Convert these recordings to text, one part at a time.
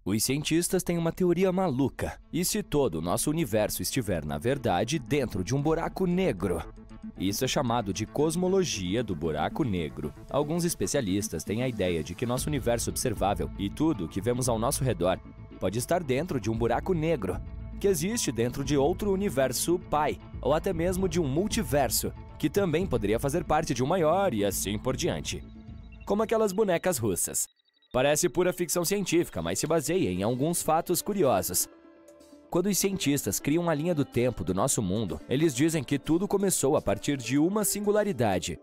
Os cientistas têm uma teoria maluca. E se todo o nosso universo estiver, na verdade, dentro de um buraco negro? Isso é chamado de cosmologia do buraco negro. Alguns especialistas têm a ideia de que nosso universo observável e tudo o que vemos ao nosso redor pode estar dentro de um buraco negro, que existe dentro de outro universo pai, ou até mesmo de um multiverso, que também poderia fazer parte de um maior e assim por diante. Como aquelas bonecas russas. Parece pura ficção científica, mas se baseia em alguns fatos curiosos. Quando os cientistas criam a linha do tempo do nosso mundo, eles dizem que tudo começou a partir de uma singularidade.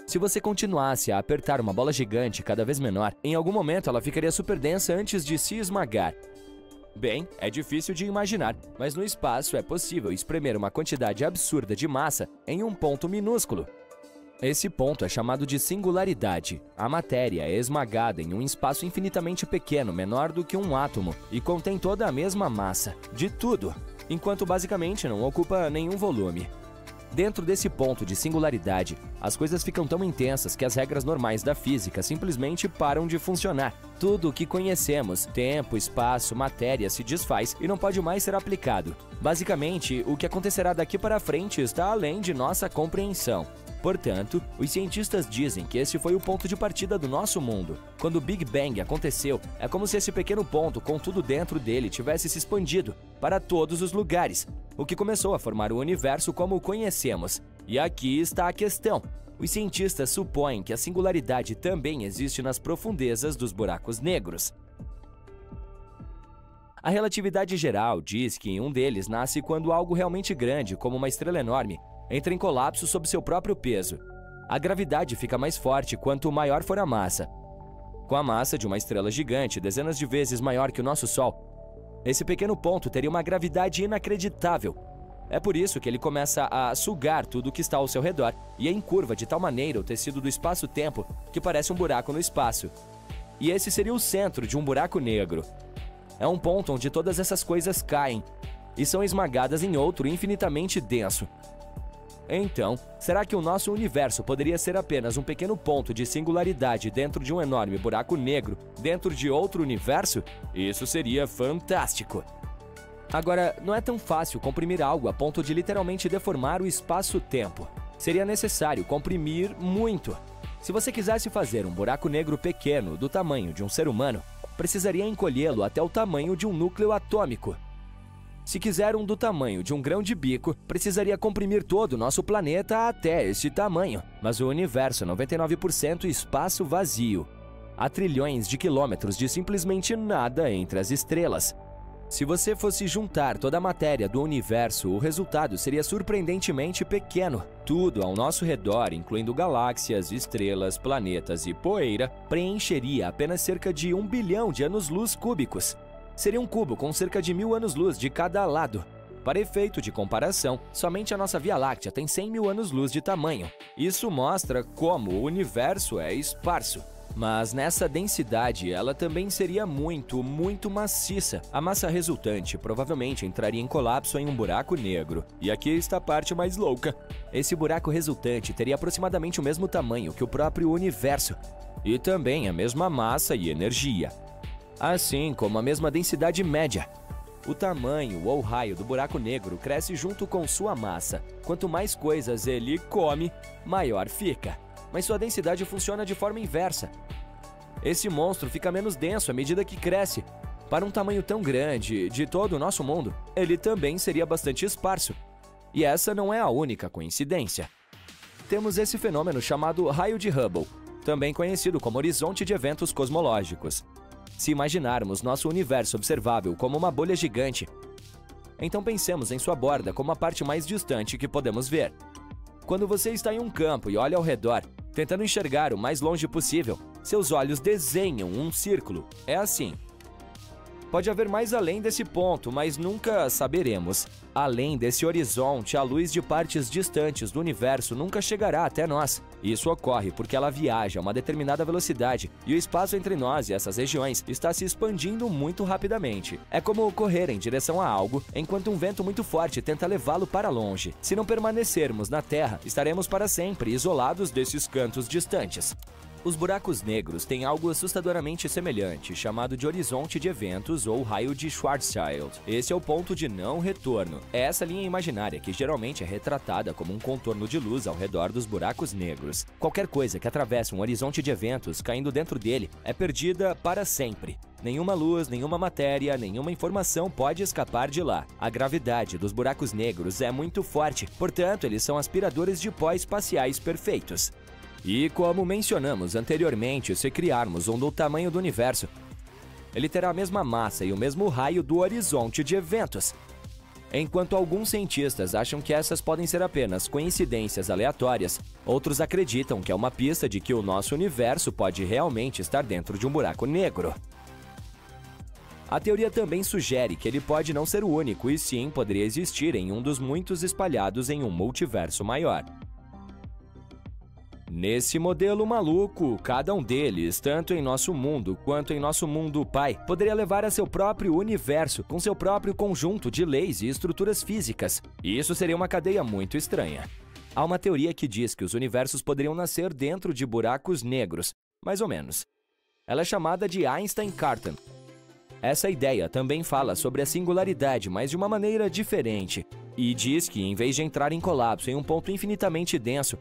Se você continuasse a apertar uma bola gigante cada vez menor, em algum momento ela ficaria super densa antes de se esmagar. Bem, é difícil de imaginar, mas no espaço é possível espremer uma quantidade absurda de massa em um ponto minúsculo. Esse ponto é chamado de singularidade. A matéria é esmagada em um espaço infinitamente pequeno, menor do que um átomo, e contém toda a mesma massa, de tudo, enquanto basicamente não ocupa nenhum volume. Dentro desse ponto de singularidade, as coisas ficam tão intensas que as regras normais da física simplesmente param de funcionar. Tudo o que conhecemos, tempo, espaço, matéria, se desfaz e não pode mais ser aplicado. Basicamente, o que acontecerá daqui para frente está além de nossa compreensão. Portanto, os cientistas dizem que esse foi o ponto de partida do nosso mundo. Quando o Big Bang aconteceu, é como se esse pequeno ponto, com tudo dentro dele, tivesse se expandido para todos os lugares, o que começou a formar o universo como o conhecemos. E aqui está a questão. Os cientistas supõem que a singularidade também existe nas profundezas dos buracos negros. A relatividade geral diz que um deles nasce quando algo realmente grande, como uma estrela enorme, entra em colapso sob seu próprio peso. A gravidade fica mais forte quanto maior for a massa. Com a massa de uma estrela gigante, dezenas de vezes maior que o nosso Sol, esse pequeno ponto teria uma gravidade inacreditável. É por isso que ele começa a sugar tudo que está ao seu redor e encurva de tal maneira o tecido do espaço-tempo que parece um buraco no espaço. E esse seria o centro de um buraco negro. É um ponto onde todas essas coisas caem e são esmagadas em outro infinitamente denso. Então, será que o nosso universo poderia ser apenas um pequeno ponto de singularidade dentro de um enorme buraco negro, dentro de outro universo? Isso seria fantástico! Agora, não é tão fácil comprimir algo a ponto de literalmente deformar o espaço-tempo. Seria necessário comprimir muito. Se você quisesse fazer um buraco negro pequeno do tamanho de um ser humano, precisaria encolhê-lo até o tamanho de um núcleo atômico. Se quiser um do tamanho de um grão de bico, precisaria comprimir todo o nosso planeta até esse tamanho. Mas o universo é 99% espaço vazio. Há trilhões de quilômetros de simplesmente nada entre as estrelas. Se você fosse juntar toda a matéria do universo, o resultado seria surpreendentemente pequeno. Tudo ao nosso redor, incluindo galáxias, estrelas, planetas e poeira, preencheria apenas cerca de 1 bilhão de anos-luz cúbicos. Seria um cubo com cerca de 1000 anos-luz de cada lado. Para efeito de comparação, somente a nossa Via Láctea tem 100 mil anos-luz de tamanho. Isso mostra como o universo é esparso. Mas nessa densidade, ela também seria muito maciça. A massa resultante provavelmente entraria em colapso em um buraco negro. E aqui está a parte mais louca. Esse buraco resultante teria aproximadamente o mesmo tamanho que o próprio universo. E também a mesma massa e energia. Assim como a mesma densidade média. O tamanho ou raio do buraco negro cresce junto com sua massa. Quanto mais coisas ele come, maior fica. Mas sua densidade funciona de forma inversa. Esse monstro fica menos denso à medida que cresce. Para um tamanho tão grande de todo o nosso mundo, ele também seria bastante esparso. E essa não é a única coincidência. Temos esse fenômeno chamado raio de Hubble, também conhecido como horizonte de eventos cosmológicos. Se imaginarmos nosso universo observável como uma bolha gigante, então pensemos em sua borda como a parte mais distante que podemos ver. Quando você está em um campo e olha ao redor, tentando enxergar o mais longe possível, seus olhos desenham um círculo. É assim. Pode haver mais além desse ponto, mas nunca saberemos. Além desse horizonte, a luz de partes distantes do universo nunca chegará até nós. Isso ocorre porque ela viaja a uma determinada velocidade e o espaço entre nós e essas regiões está se expandindo muito rapidamente. É como correr em direção a algo enquanto um vento muito forte tenta levá-lo para longe. Se não permanecermos na Terra, estaremos para sempre isolados desses cantos distantes. Os buracos negros têm algo assustadoramente semelhante, chamado de horizonte de eventos ou raio de Schwarzschild. Esse é o ponto de não retorno. É essa linha imaginária que geralmente é retratada como um contorno de luz ao redor dos buracos negros. Qualquer coisa que atravesse um horizonte de eventos caindo dentro dele é perdida para sempre. Nenhuma luz, nenhuma matéria, nenhuma informação pode escapar de lá. A gravidade dos buracos negros é muito forte, portanto, eles são aspiradores de pó espaciais perfeitos. E como mencionamos anteriormente, se criarmos um do tamanho do universo, ele terá a mesma massa e o mesmo raio do horizonte de eventos. Enquanto alguns cientistas acham que essas podem ser apenas coincidências aleatórias, outros acreditam que é uma pista de que o nosso universo pode realmente estar dentro de um buraco negro. A teoria também sugere que ele pode não ser o único e sim poderia existir em um dos muitos espalhados em um multiverso maior. Nesse modelo maluco, cada um deles, tanto em nosso mundo quanto em nosso mundo pai, poderia levar a seu próprio universo, com seu próprio conjunto de leis e estruturas físicas. E isso seria uma cadeia muito estranha. Há uma teoria que diz que os universos poderiam nascer dentro de buracos negros, mais ou menos. Ela é chamada de Einstein-Cartan. Essa ideia também fala sobre a singularidade, mas de uma maneira diferente, e diz que, em vez de entrar em colapso em um ponto infinitamente denso,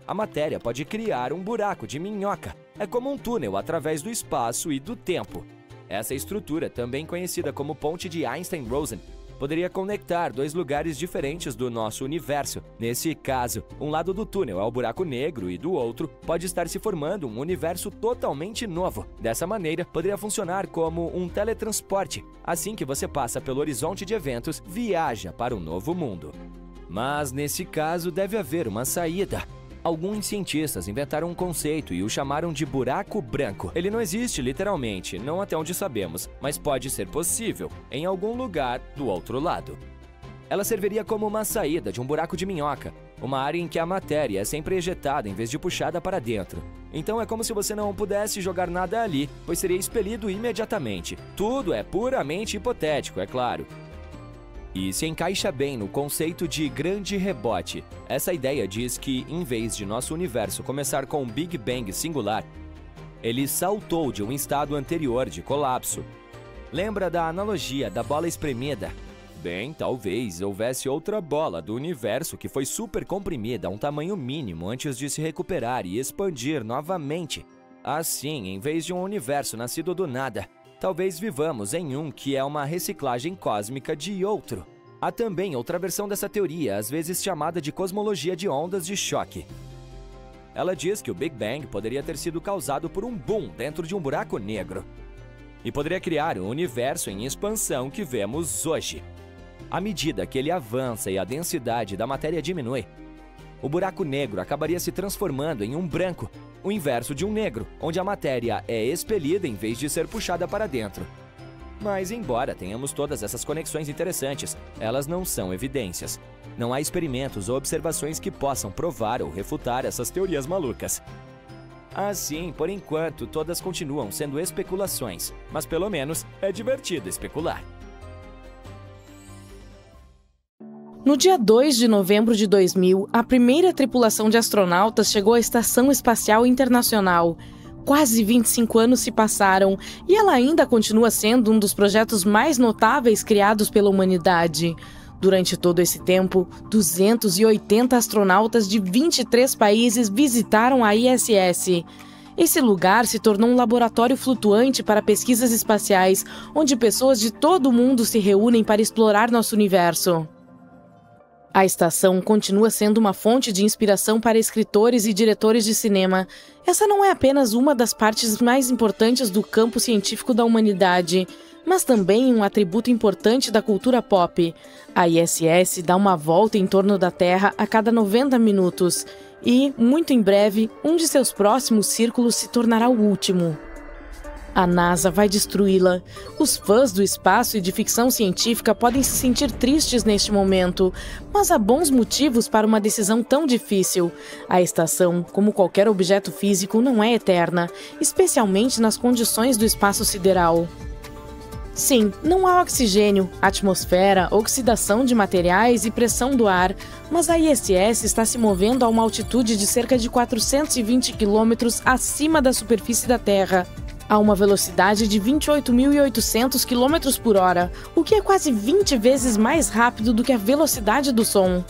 a matéria pode criar um buraco de minhoca. É como um túnel através do espaço e do tempo. Essa estrutura, também conhecida como ponte de Einstein-Rosen, poderia conectar dois lugares diferentes do nosso universo. Nesse caso, um lado do túnel é o buraco negro e do outro pode estar se formando um universo totalmente novo. Dessa maneira, poderia funcionar como um teletransporte. Assim que você passa pelo horizonte de eventos, viaja para um novo mundo. Mas nesse caso deve haver uma saída. Alguns cientistas inventaram um conceito e o chamaram de buraco branco. Ele não existe literalmente, não até onde sabemos, mas pode ser possível, em algum lugar do outro lado. Ela serviria como uma saída de um buraco de minhoca, uma área em que a matéria é sempre ejetada em vez de puxada para dentro. Então é como se você não pudesse jogar nada ali, pois seria expelido imediatamente. Tudo é puramente hipotético, é claro. E se encaixa bem no conceito de grande rebote. Essa ideia diz que, em vez de nosso universo começar com um Big Bang singular, ele saltou de um estado anterior de colapso. Lembra da analogia da bola espremida? Bem, talvez houvesse outra bola do universo que foi super comprimida a um tamanho mínimo antes de se recuperar e expandir novamente. Assim, em vez de um universo nascido do nada, talvez vivamos em um que é uma reciclagem cósmica de outro. Há também outra versão dessa teoria, às vezes chamada de cosmologia de ondas de choque. Ela diz que o Big Bang poderia ter sido causado por um boom dentro de um buraco negro e poderia criar o universo em expansão que vemos hoje. À medida que ele avança e a densidade da matéria diminui, o buraco negro acabaria se transformando em um branco, o inverso de um negro, onde a matéria é expelida em vez de ser puxada para dentro. Mas, embora tenhamos todas essas conexões interessantes, elas não são evidências. Não há experimentos ou observações que possam provar ou refutar essas teorias malucas. Assim, por enquanto, todas continuam sendo especulações, mas pelo menos é divertido especular. No dia 2 de novembro de 2000, a primeira tripulação de astronautas chegou à Estação Espacial Internacional. Quase 25 anos se passaram e ela ainda continua sendo um dos projetos mais notáveis criados pela humanidade. Durante todo esse tempo, 280 astronautas de 23 países visitaram a ISS. Esse lugar se tornou um laboratório flutuante para pesquisas espaciais, onde pessoas de todo o mundo se reúnem para explorar nosso universo. A estação continua sendo uma fonte de inspiração para escritores e diretores de cinema. Essa não é apenas uma das partes mais importantes do campo científico da humanidade, mas também um atributo importante da cultura pop. A ISS dá uma volta em torno da Terra a cada 90 minutos e, muito em breve, um de seus próximos círculos se tornará o último. A NASA vai destruí-la. Os fãs do espaço e de ficção científica podem se sentir tristes neste momento, mas há bons motivos para uma decisão tão difícil. A estação, como qualquer objeto físico, não é eterna, especialmente nas condições do espaço sideral. Sim, não há oxigênio, atmosfera, oxidação de materiais e pressão do ar, mas a ISS está se movendo a uma altitude de cerca de 420 quilômetros acima da superfície da Terra, a uma velocidade de 28.800 km por hora, o que é quase 20 vezes mais rápido do que a velocidade do som.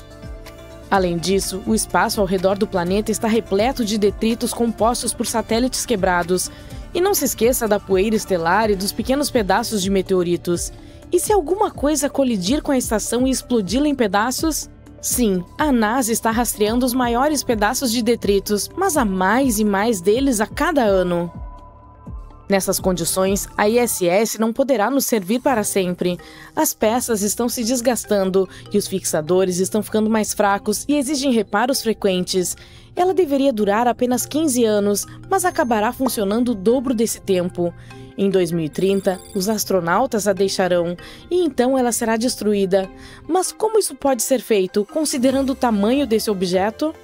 Além disso, o espaço ao redor do planeta está repleto de detritos compostos por satélites quebrados. E não se esqueça da poeira estelar e dos pequenos pedaços de meteoritos. E se alguma coisa colidir com a estação e explodir em pedaços? Sim, a NASA está rastreando os maiores pedaços de detritos, mas há mais e mais deles a cada ano. Nessas condições, a ISS não poderá nos servir para sempre. As peças estão se desgastando e os fixadores estão ficando mais fracos e exigem reparos frequentes. Ela deveria durar apenas 15 anos, mas acabará funcionando o dobro desse tempo. Em 2030, os astronautas a deixarão e então ela será destruída. Mas como isso pode ser feito, considerando o tamanho desse objeto?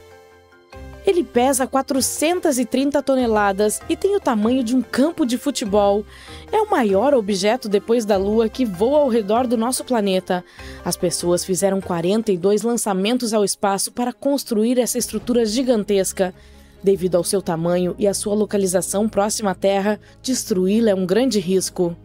Ele pesa 430 toneladas e tem o tamanho de um campo de futebol. É o maior objeto depois da Lua que voa ao redor do nosso planeta. As pessoas fizeram 42 lançamentos ao espaço para construir essa estrutura gigantesca. Devido ao seu tamanho e à sua localização próxima à Terra, destruí-la é um grande risco.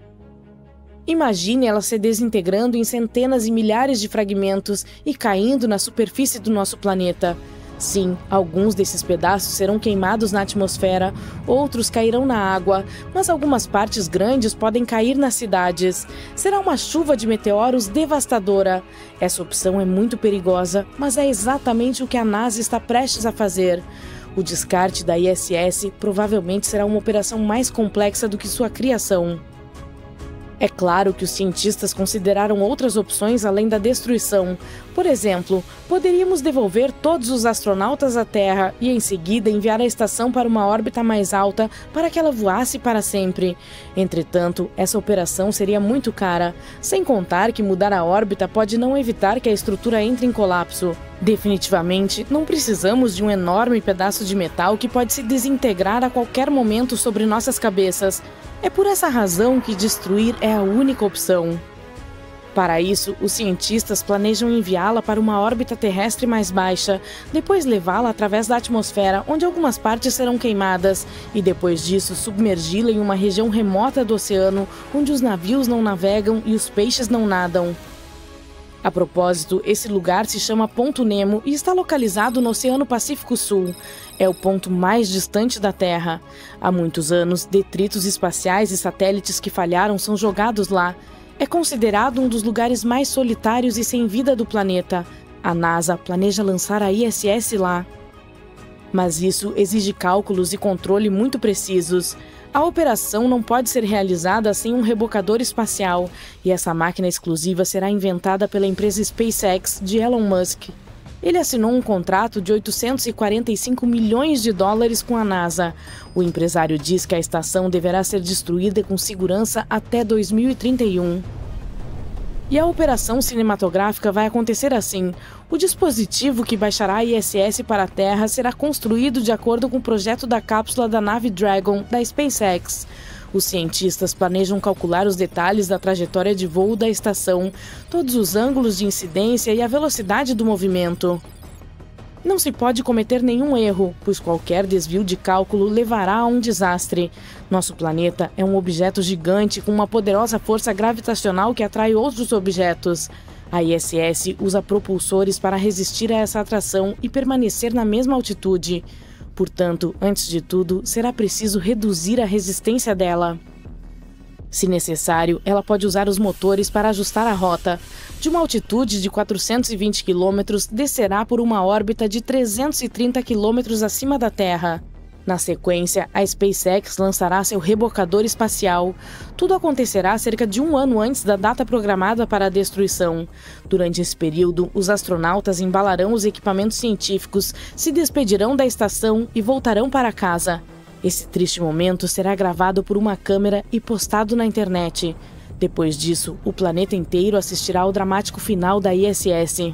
Imagine ela se desintegrando em centenas e milhares de fragmentos e caindo na superfície do nosso planeta. Sim, alguns desses pedaços serão queimados na atmosfera, outros cairão na água, mas algumas partes grandes podem cair nas cidades. Será uma chuva de meteoros devastadora. Essa opção é muito perigosa, mas é exatamente o que a NASA está prestes a fazer. O descarte da ISS provavelmente será uma operação mais complexa do que sua criação. É claro que os cientistas consideraram outras opções além da destruição. Por exemplo, poderíamos devolver todos os astronautas à Terra e em seguida enviar a estação para uma órbita mais alta para que ela voasse para sempre. Entretanto, essa operação seria muito cara, sem contar que mudar a órbita pode não evitar que a estrutura entre em colapso. Definitivamente, não precisamos de um enorme pedaço de metal que pode se desintegrar a qualquer momento sobre nossas cabeças. É por essa razão que destruir é a única opção. Para isso, os cientistas planejam enviá-la para uma órbita terrestre mais baixa, depois levá-la através da atmosfera, onde algumas partes serão queimadas, e depois disso submergi-la em uma região remota do oceano, onde os navios não navegam e os peixes não nadam. A propósito, esse lugar se chama Ponto Nemo e está localizado no Oceano Pacífico Sul. É o ponto mais distante da Terra. Há muitos anos, detritos espaciais e satélites que falharam são jogados lá. É considerado um dos lugares mais solitários e sem vida do planeta. A NASA planeja lançar a ISS lá. Mas isso exige cálculos e controle muito precisos. A operação não pode ser realizada sem um rebocador espacial, e essa máquina exclusiva será inventada pela empresa SpaceX de Elon Musk. Ele assinou um contrato de 845 milhões de dólares com a NASA. O empresário diz que a estação deverá ser destruída com segurança até 2031. E a operação cinematográfica vai acontecer assim. O dispositivo que baixará a ISS para a Terra será construído de acordo com o projeto da cápsula da nave Dragon, da SpaceX. Os cientistas planejam calcular os detalhes da trajetória de voo da estação, todos os ângulos de incidência e a velocidade do movimento. Não se pode cometer nenhum erro, pois qualquer desvio de cálculo levará a um desastre. Nosso planeta é um objeto gigante com uma poderosa força gravitacional que atrai outros objetos. A ISS usa propulsores para resistir a essa atração e permanecer na mesma altitude. Portanto, antes de tudo, será preciso reduzir a resistência dela. Se necessário, ela pode usar os motores para ajustar a rota. De uma altitude de 420 km, descerá por uma órbita de 330 km acima da Terra. Na sequência, a SpaceX lançará seu rebocador espacial. Tudo acontecerá cerca de um ano antes da data programada para a destruição. Durante esse período, os astronautas embalarão os equipamentos científicos, se despedirão da estação e voltarão para casa. Esse triste momento será gravado por uma câmera e postado na internet. Depois disso, o planeta inteiro assistirá ao dramático final da ISS.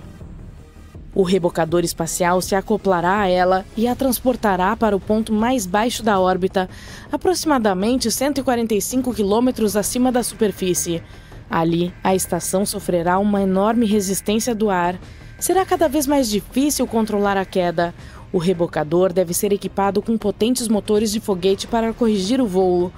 O rebocador espacial se acoplará a ela e a transportará para o ponto mais baixo da órbita, aproximadamente 145 quilômetros acima da superfície. Ali, a estação sofrerá uma enorme resistência do ar. Será cada vez mais difícil controlar a queda. O rebocador deve ser equipado com potentes motores de foguete para corrigir o voo.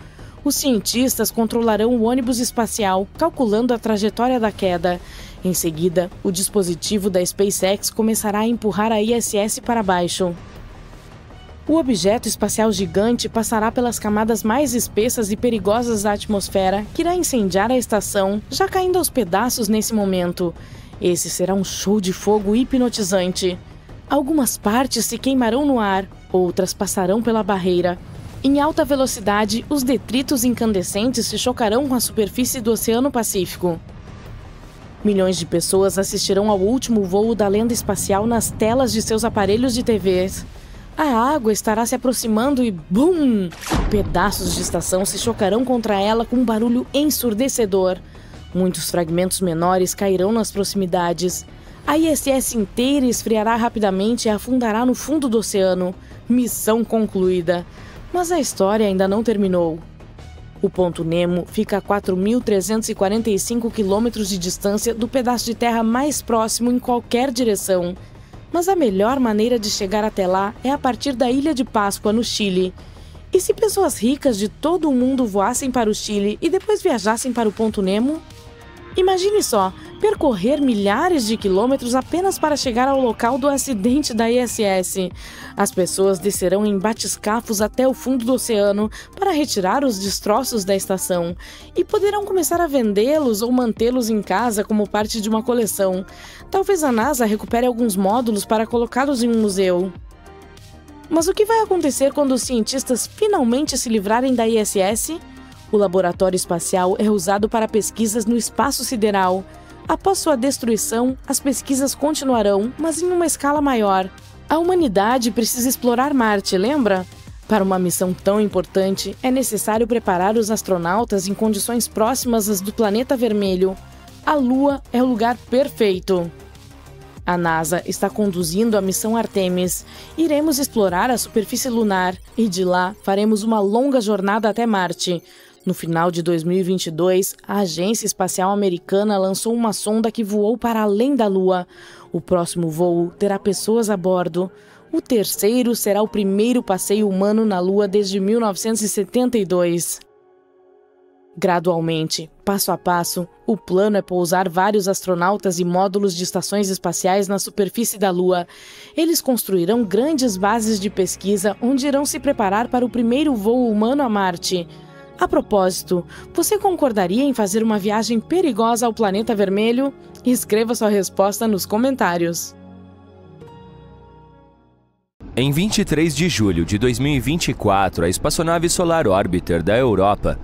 Os cientistas controlarão o ônibus espacial, calculando a trajetória da queda. Em seguida, o dispositivo da SpaceX começará a empurrar a ISS para baixo. O objeto espacial gigante passará pelas camadas mais espessas e perigosas da atmosfera, que irá incendiar a estação, já caindo aos pedaços nesse momento. Esse será um show de fogo hipnotizante. Algumas partes se queimarão no ar, outras passarão pela barreira. Em alta velocidade, os detritos incandescentes se chocarão com a superfície do Oceano Pacífico. Milhões de pessoas assistirão ao último voo da lenda espacial nas telas de seus aparelhos de TVs. A água estará se aproximando e BUM! Pedaços de estação se chocarão contra ela com um barulho ensurdecedor. Muitos fragmentos menores cairão nas proximidades. A ISS inteira esfriará rapidamente e afundará no fundo do oceano. Missão concluída. Mas a história ainda não terminou. O ponto Nemo fica a 4.345 quilômetros de distância do pedaço de terra mais próximo em qualquer direção. Mas a melhor maneira de chegar até lá é a partir da Ilha de Páscoa, no Chile. E se pessoas ricas de todo o mundo voassem para o Chile e depois viajassem para o ponto Nemo? Imagine só, percorrer milhares de quilômetros apenas para chegar ao local do acidente da ISS. As pessoas descerão em batiscafos até o fundo do oceano para retirar os destroços da estação e poderão começar a vendê-los ou mantê-los em casa como parte de uma coleção. Talvez a NASA recupere alguns módulos para colocá-los em um museu. Mas o que vai acontecer quando os cientistas finalmente se livrarem da ISS? O laboratório espacial é usado para pesquisas no espaço sideral. Após sua destruição, as pesquisas continuarão, mas em uma escala maior. A humanidade precisa explorar Marte, lembra? Para uma missão tão importante, é necessário preparar os astronautas em condições próximas às do planeta vermelho. A Lua é o lugar perfeito. A NASA está conduzindo a missão Artemis. Iremos explorar a superfície lunar e de lá faremos uma longa jornada até Marte. No final de 2022, a Agência Espacial Americana lançou uma sonda que voou para além da Lua. O próximo voo terá pessoas a bordo. O terceiro será o primeiro passeio humano na Lua desde 1972. Gradualmente, passo a passo, o plano é pousar vários astronautas e módulos de estações espaciais na superfície da Lua. Eles construirão grandes bases de pesquisa onde irão se preparar para o primeiro voo humano a Marte. A propósito, você concordaria em fazer uma viagem perigosa ao planeta vermelho? Escreva sua resposta nos comentários. Em 23 de julho de 2024, a espaçonave Solar Orbiter da Europa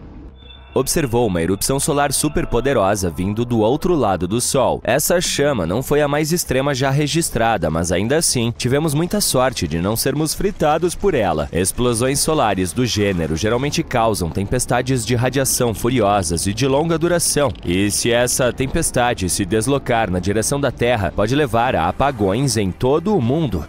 observou uma erupção solar superpoderosa vindo do outro lado do Sol. Essa chama não foi a mais extrema já registrada, mas ainda assim, tivemos muita sorte de não sermos fritados por ela. Explosões solares do gênero geralmente causam tempestades de radiação furiosas e de longa duração, e se essa tempestade se deslocar na direção da Terra, pode levar a apagões em todo o mundo.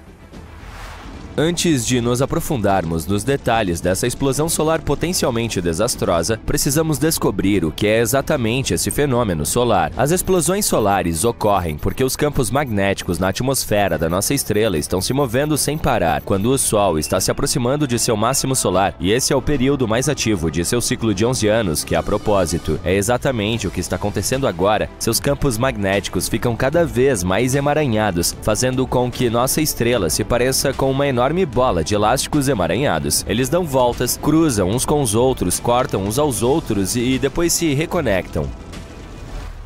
Antes de nos aprofundarmos nos detalhes dessa explosão solar potencialmente desastrosa, precisamos descobrir o que é exatamente esse fenômeno solar. As explosões solares ocorrem porque os campos magnéticos na atmosfera da nossa estrela estão se movendo sem parar, quando o Sol está se aproximando de seu máximo solar, e esse é o período mais ativo de seu ciclo de 11 anos, que, a propósito, é exatamente o que está acontecendo agora. Seus campos magnéticos ficam cada vez mais emaranhados, fazendo com que nossa estrela se pareça com uma enorme bola de elásticos emaranhados. Eles dão voltas, cruzam uns com os outros, cortam uns aos outros e depois se reconectam.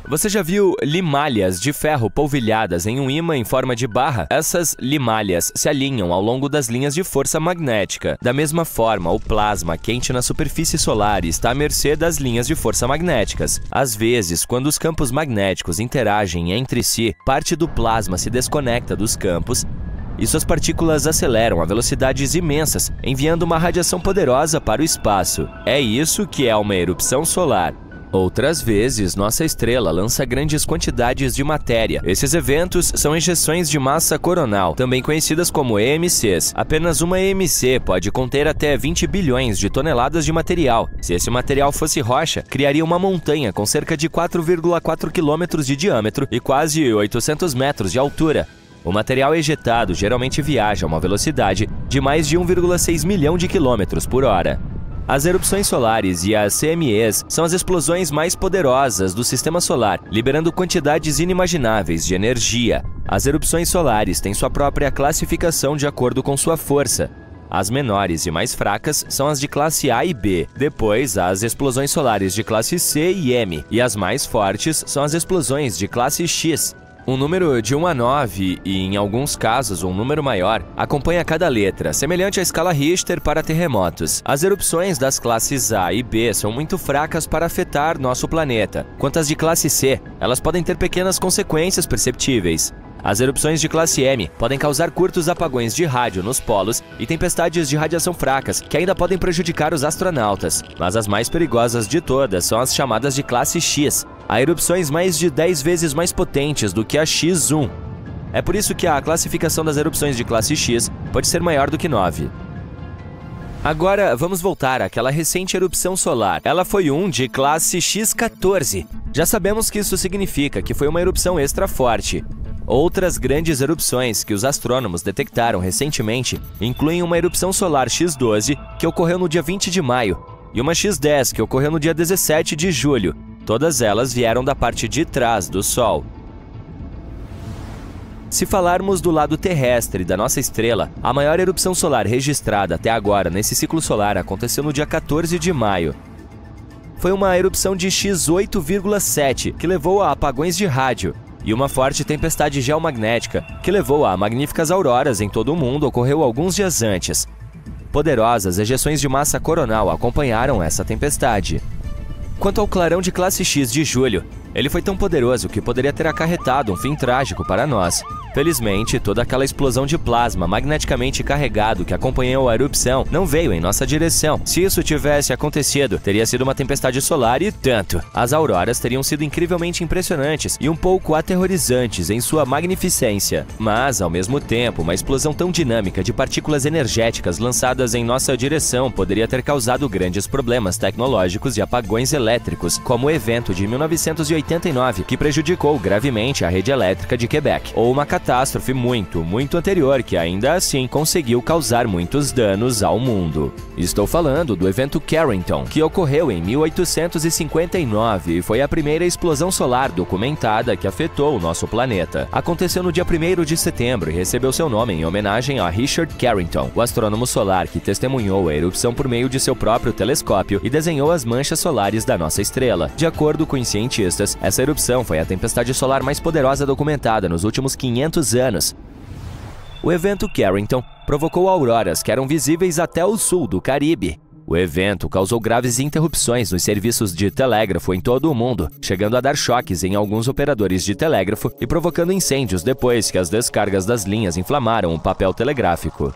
Você já viu limalhas de ferro polvilhadas em um ímã em forma de barra? Essas limalhas se alinham ao longo das linhas de força magnética. Da mesma forma, o plasma quente na superfície solar está à mercê das linhas de força magnéticas. Às vezes, quando os campos magnéticos interagem entre si, parte do plasma se desconecta dos campos e suas partículas aceleram a velocidades imensas, enviando uma radiação poderosa para o espaço. É isso que é uma erupção solar. Outras vezes, nossa estrela lança grandes quantidades de matéria. Esses eventos são ejeções de massa coronal, também conhecidas como EMCs. Apenas uma EMC pode conter até 20 bilhões de toneladas de material. Se esse material fosse rocha, criaria uma montanha com cerca de 4,4 quilômetros de diâmetro e quase 800 metros de altura. O material ejetado geralmente viaja a uma velocidade de mais de 1,6 milhão de quilômetros por hora. As erupções solares e as CMEs são as explosões mais poderosas do sistema solar, liberando quantidades inimagináveis de energia. As erupções solares têm sua própria classificação de acordo com sua força. As menores e mais fracas são as de classe A e B. Depois, há as explosões solares de classe C e M. E as mais fortes são as explosões de classe X. Um número de 1 a 9, e em alguns casos um número maior, acompanha cada letra, semelhante à escala Richter para terremotos. As erupções das classes A e B são muito fracas para afetar nosso planeta. Quanto às de classe C, elas podem ter pequenas consequências perceptíveis. As erupções de classe M podem causar curtos apagões de rádio nos polos e tempestades de radiação fracas, que ainda podem prejudicar os astronautas. Mas as mais perigosas de todas são as chamadas de classe X. Há erupções mais de 10 vezes mais potentes do que a X1. É por isso que a classificação das erupções de classe X pode ser maior do que 9. Agora, vamos voltar àquela recente erupção solar. Ela foi de classe X14. Já sabemos que isso significa que foi uma erupção extra forte. Outras grandes erupções que os astrônomos detectaram recentemente incluem uma erupção solar X12, que ocorreu no dia 20 de maio, e uma X10, que ocorreu no dia 17 de julho. Todas elas vieram da parte de trás do Sol. Se falarmos do lado terrestre da nossa estrela, a maior erupção solar registrada até agora nesse ciclo solar aconteceu no dia 14 de maio. Foi uma erupção de X8,7, que levou a apagões de rádio, e uma forte tempestade geomagnética, que levou a magníficas auroras em todo o mundo, ocorreu alguns dias antes. Poderosas ejeções de massa coronal acompanharam essa tempestade. Quanto ao clarão de classe X de julho, ele foi tão poderoso que poderia ter acarretado um fim trágico para nós. Felizmente, toda aquela explosão de plasma magneticamente carregado que acompanhou a erupção não veio em nossa direção. Se isso tivesse acontecido, teria sido uma tempestade solar e tanto. As auroras teriam sido incrivelmente impressionantes e um pouco aterrorizantes em sua magnificência. Mas, ao mesmo tempo, uma explosão tão dinâmica de partículas energéticas lançadas em nossa direção poderia ter causado grandes problemas tecnológicos e apagões elétricos, como o evento de 1989, que prejudicou gravemente a rede elétrica de Quebec, ou uma catástrofe muito anterior que ainda assim conseguiu causar muitos danos ao mundo. Estou falando do evento Carrington, que ocorreu em 1859 e foi a primeira explosão solar documentada que afetou o nosso planeta. Aconteceu no dia 1º de setembro e recebeu seu nome em homenagem a Richard Carrington, o astrônomo solar que testemunhou a erupção por meio de seu próprio telescópio e desenhou as manchas solares da nossa estrela. De acordo com os cientistas, essa erupção foi a tempestade solar mais poderosa documentada nos últimos 500 anos. O evento Carrington provocou auroras que eram visíveis até o sul do Caribe. O evento causou graves interrupções nos serviços de telégrafo em todo o mundo, chegando a dar choques em alguns operadores de telégrafo e provocando incêndios depois que as descargas das linhas inflamaram o papel telegráfico.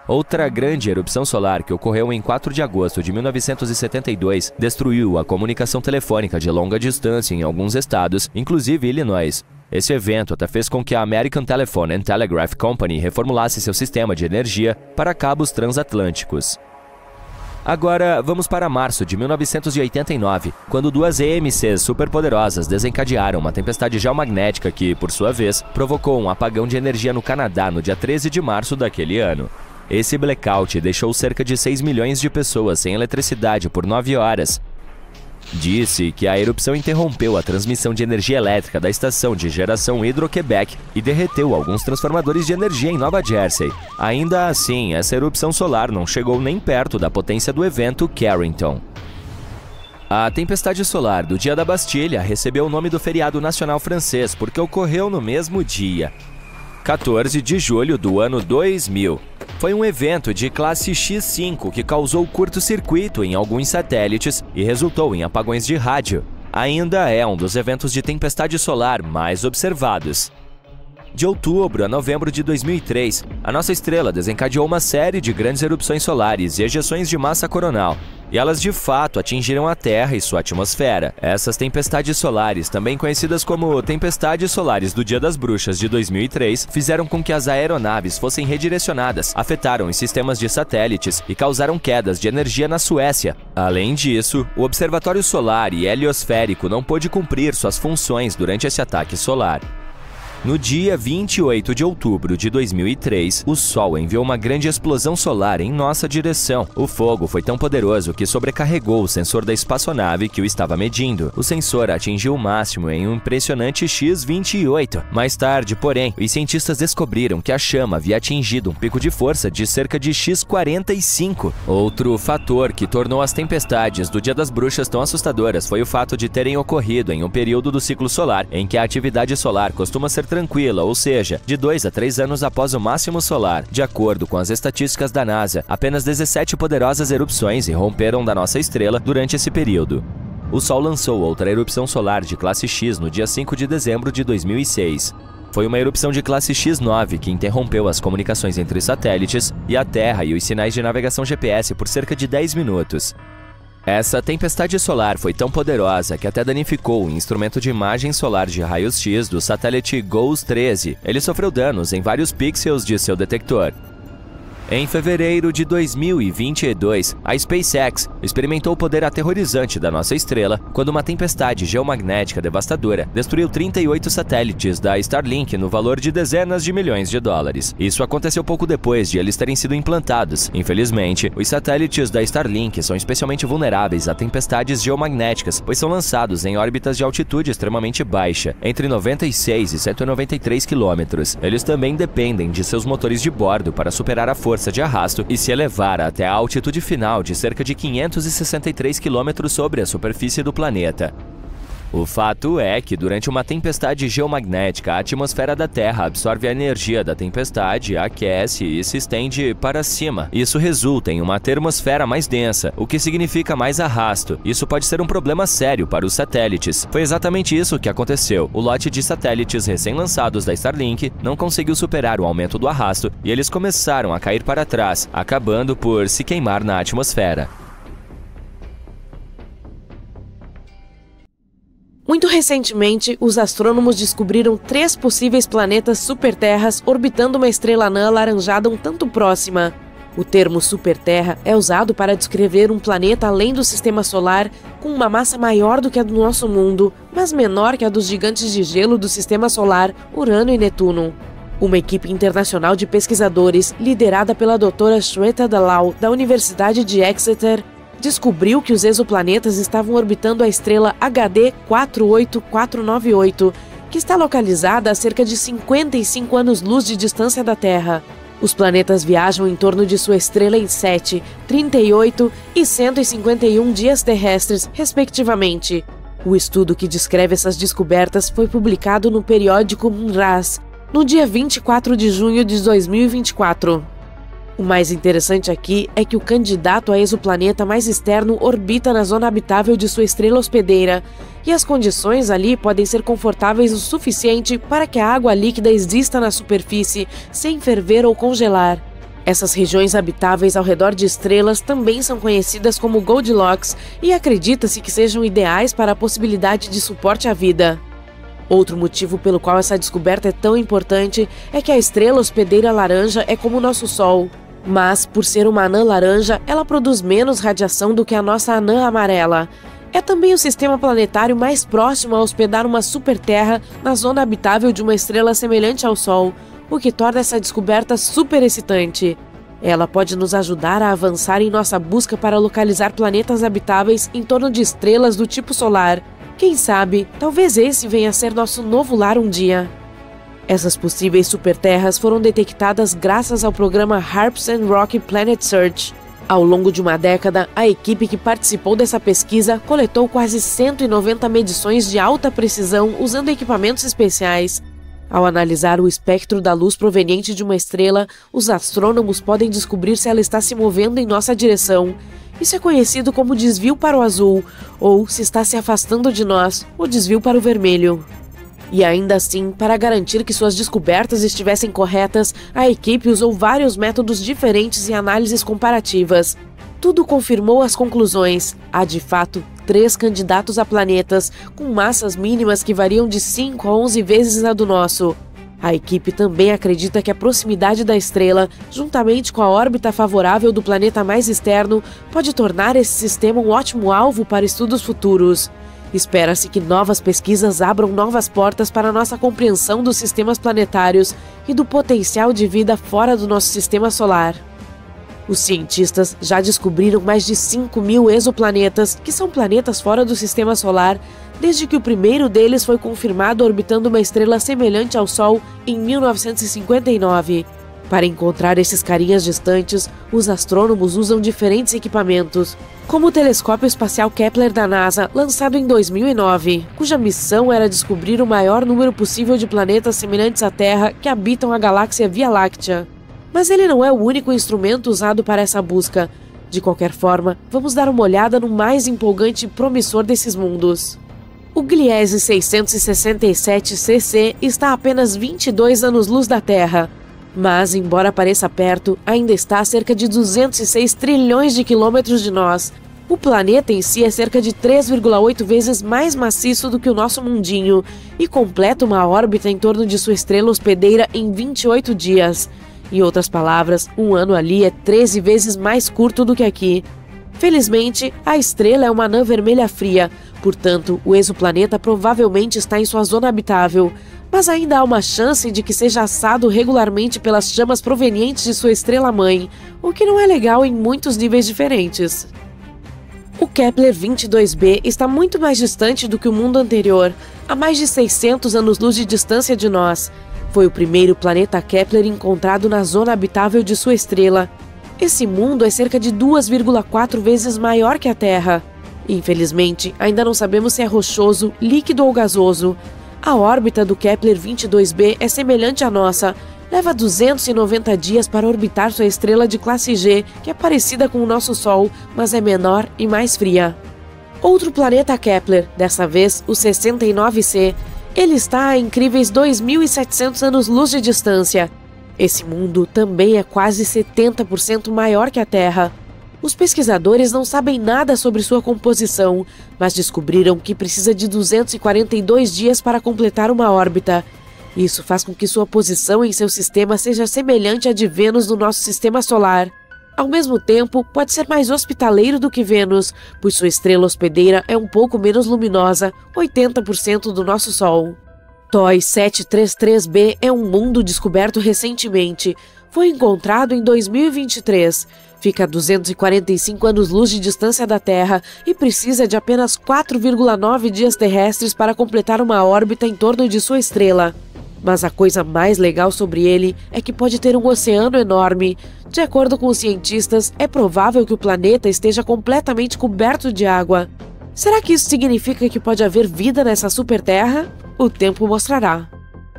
Outra grande erupção solar que ocorreu em 4 de agosto de 1972 destruiu a comunicação telefônica de longa distância em alguns estados, inclusive Illinois. Esse evento até fez com que a American Telephone and Telegraph Company reformulasse seu sistema de energia para cabos transatlânticos. Agora, vamos para março de 1989, quando duas EMCs superpoderosas desencadearam uma tempestade geomagnética que, por sua vez, provocou um apagão de energia no Canadá no dia 13 de março daquele ano. Esse blackout deixou cerca de 6 milhões de pessoas sem eletricidade por 9 horas. Disse que a erupção interrompeu a transmissão de energia elétrica da estação de geração Hydro-Quebec e derreteu alguns transformadores de energia em Nova Jersey. Ainda assim, essa erupção solar não chegou nem perto da potência do evento Carrington. A tempestade solar do Dia da Bastilha recebeu o nome do feriado nacional francês porque ocorreu no mesmo dia, 14 de julho do ano 2000. Foi um evento de classe X5 que causou curto-circuito em alguns satélites e resultou em apagões de rádio. Ainda é um dos eventos de tempestade solar mais observados. De outubro a novembro de 2003, a nossa estrela desencadeou uma série de grandes erupções solares e ejeções de massa coronal, e elas de fato atingiram a Terra e sua atmosfera. Essas tempestades solares, também conhecidas como tempestades solares do Dia das Bruxas de 2003, fizeram com que as aeronaves fossem redirecionadas, afetaram os sistemas de satélites e causaram quedas de energia na Suécia. Além disso, o Observatório Solar e Heliosférico não pôde cumprir suas funções durante esse ataque solar. No dia 28 de outubro de 2003, o Sol enviou uma grande explosão solar em nossa direção. O fogo foi tão poderoso que sobrecarregou o sensor da espaçonave que o estava medindo. O sensor atingiu o máximo em um impressionante X28. Mais tarde, porém, os cientistas descobriram que a chama havia atingido um pico de força de cerca de X45. Outro fator que tornou as tempestades do Dia das Bruxas tão assustadoras foi o fato de terem ocorrido em um período do ciclo solar em que a atividade solar costuma ser tranquila, ou seja, de 2 a 3 anos após o máximo solar. De acordo com as estatísticas da NASA, apenas 17 poderosas erupções irromperam da nossa estrela durante esse período. O Sol lançou outra erupção solar de classe X no dia 5 de dezembro de 2006. Foi uma erupção de classe X9 que interrompeu as comunicações entre satélites e a Terra e os sinais de navegação GPS por cerca de 10 minutos. Essa tempestade solar foi tão poderosa que até danificou o instrumento de imagem solar de raios-x do satélite GOES-13. Ele sofreu danos em vários pixels de seu detector. Em fevereiro de 2022, a SpaceX experimentou o poder aterrorizante da nossa estrela quando uma tempestade geomagnética devastadora destruiu 38 satélites da Starlink no valor de dezenas de milhões de dólares. Isso aconteceu pouco depois de eles terem sido implantados. Infelizmente, os satélites da Starlink são especialmente vulneráveis a tempestades geomagnéticas, pois são lançados em órbitas de altitude extremamente baixa, entre 96 e 193 quilômetros. Eles também dependem de seus motores de bordo para superar a força de arrasto e se elevar até a altitude final de cerca de 563 km sobre a superfície do planeta. O fato é que, durante uma tempestade geomagnética, a atmosfera da Terra absorve a energia da tempestade, aquece e se estende para cima. Isso resulta em uma termosfera mais densa, o que significa mais arrasto. Isso pode ser um problema sério para os satélites. Foi exatamente isso que aconteceu. O lote de satélites recém-lançados da Starlink não conseguiu superar o aumento do arrasto e eles começaram a cair para trás, acabando por se queimar na atmosfera. Muito recentemente, os astrônomos descobriram 3 possíveis planetas superterras orbitando uma estrela anã alaranjada um tanto próxima. O termo superterra é usado para descrever um planeta além do sistema solar com uma massa maior do que a do nosso mundo, mas menor que a dos gigantes de gelo do sistema solar, Urano e Netuno. Uma equipe internacional de pesquisadores, liderada pela doutora Shweta Dalal, da Universidade de Exeter, descobriu que os exoplanetas estavam orbitando a estrela HD 48498, que está localizada a cerca de 55 anos-luz de distância da Terra. Os planetas viajam em torno de sua estrela em 7, 38 e 151 dias terrestres, respectivamente. O estudo que descreve essas descobertas foi publicado no periódico MNRAS, no dia 24 de junho de 2024. O mais interessante aqui é que o candidato a exoplaneta mais externo orbita na zona habitável de sua estrela hospedeira, e as condições ali podem ser confortáveis o suficiente para que a água líquida exista na superfície, sem ferver ou congelar. Essas regiões habitáveis ao redor de estrelas também são conhecidas como Goldilocks e acredita-se que sejam ideais para a possibilidade de suporte à vida. Outro motivo pelo qual essa descoberta é tão importante é que a estrela hospedeira laranja é como o nosso Sol. Mas, por ser uma anã laranja, ela produz menos radiação do que a nossa anã amarela. É também o sistema planetário mais próximo a hospedar uma superterra na zona habitável de uma estrela semelhante ao Sol, o que torna essa descoberta super excitante. Ela pode nos ajudar a avançar em nossa busca para localizar planetas habitáveis em torno de estrelas do tipo solar. Quem sabe, talvez esse venha a ser nosso novo lar um dia. Essas possíveis superterras foram detectadas graças ao programa HARPS and Rocky Planet Search. Ao longo de uma década, a equipe que participou dessa pesquisa coletou quase 190 medições de alta precisão usando equipamentos especiais. Ao analisar o espectro da luz proveniente de uma estrela, os astrônomos podem descobrir se ela está se movendo em nossa direção. Isso é conhecido como desvio para o azul, ou, se está se afastando de nós, o desvio para o vermelho. E ainda assim, para garantir que suas descobertas estivessem corretas, a equipe usou vários métodos diferentes e análises comparativas. Tudo confirmou as conclusões. Há, de fato, 3 candidatos a planetas, com massas mínimas que variam de 5 a 11 vezes a do nosso. A equipe também acredita que a proximidade da estrela, juntamente com a órbita favorável do planeta mais externo, pode tornar esse sistema um ótimo alvo para estudos futuros. Espera-se que novas pesquisas abram novas portas para a nossa compreensão dos sistemas planetários e do potencial de vida fora do nosso sistema solar. Os cientistas já descobriram mais de 5.000 exoplanetas, que são planetas fora do sistema solar, desde que o primeiro deles foi confirmado orbitando uma estrela semelhante ao Sol em 1959. Para encontrar esses carinhas distantes, os astrônomos usam diferentes equipamentos, como o telescópio espacial Kepler da NASA, lançado em 2009, cuja missão era descobrir o maior número possível de planetas semelhantes à Terra que habitam a galáxia Via Láctea. Mas ele não é o único instrumento usado para essa busca. De qualquer forma, vamos dar uma olhada no mais empolgante e promissor desses mundos. O Gliese 667 CC está a apenas 22 anos-luz da Terra. Mas, embora pareça perto, ainda está a cerca de 206 trilhões de quilômetros de nós. O planeta em si é cerca de 3,8 vezes mais maciço do que o nosso mundinho e completa uma órbita em torno de sua estrela hospedeira em 28 dias. Em outras palavras, um ano ali é 13 vezes mais curto do que aqui. Felizmente, a estrela é uma anã vermelha fria, portanto, o exoplaneta provavelmente está em sua zona habitável. Mas ainda há uma chance de que seja assado regularmente pelas chamas provenientes de sua estrela-mãe, o que não é legal em muitos níveis diferentes. O Kepler 22b está muito mais distante do que o mundo anterior, a mais de 600 anos-luz de distância de nós. Foi o primeiro planeta Kepler encontrado na zona habitável de sua estrela. Esse mundo é cerca de 2,4 vezes maior que a Terra. Infelizmente, ainda não sabemos se é rochoso, líquido ou gasoso. A órbita do Kepler 22b é semelhante à nossa. Leva 290 dias para orbitar sua estrela de classe G, que é parecida com o nosso Sol, mas é menor e mais fria. Outro planeta Kepler, dessa vez o 69c. Ele está a incríveis 2.700 anos-luz de distância. Esse mundo também é quase 70% maior que a Terra. Os pesquisadores não sabem nada sobre sua composição, mas descobriram que precisa de 242 dias para completar uma órbita. Isso faz com que sua posição em seu sistema seja semelhante à de Vênus no nosso sistema solar. Ao mesmo tempo, pode ser mais hospitaleiro do que Vênus, pois sua estrela hospedeira é um pouco menos luminosa, 80% do nosso Sol. TOI 733b é um mundo descoberto recentemente. Foi encontrado em 2023. Fica a 245 anos-luz de distância da Terra e precisa de apenas 4,9 dias terrestres para completar uma órbita em torno de sua estrela. Mas a coisa mais legal sobre ele é que pode ter um oceano enorme. De acordo com os cientistas, é provável que o planeta esteja completamente coberto de água. Será que isso significa que pode haver vida nessa superterra? O tempo mostrará.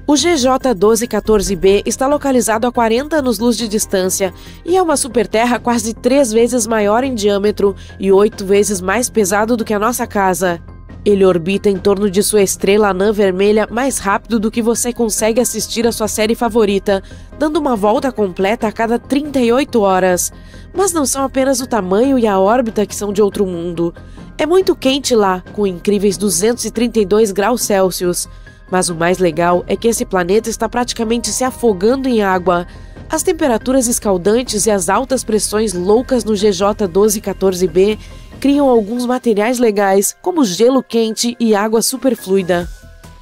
O GJ 1214b está localizado a 40 anos-luz de distância e é uma superterra quase 3 vezes maior em diâmetro e 8 vezes mais pesado do que a nossa casa. Ele orbita em torno de sua estrela anã vermelha mais rápido do que você consegue assistir a sua série favorita, dando uma volta completa a cada 38 horas. Mas não são apenas o tamanho e a órbita que são de outro mundo. É muito quente lá, com incríveis 232 graus Celsius. Mas o mais legal é que esse planeta está praticamente se afogando em água. As temperaturas escaldantes e as altas pressões loucas no GJ 1214b criam alguns materiais legais, como gelo quente e água superfluida.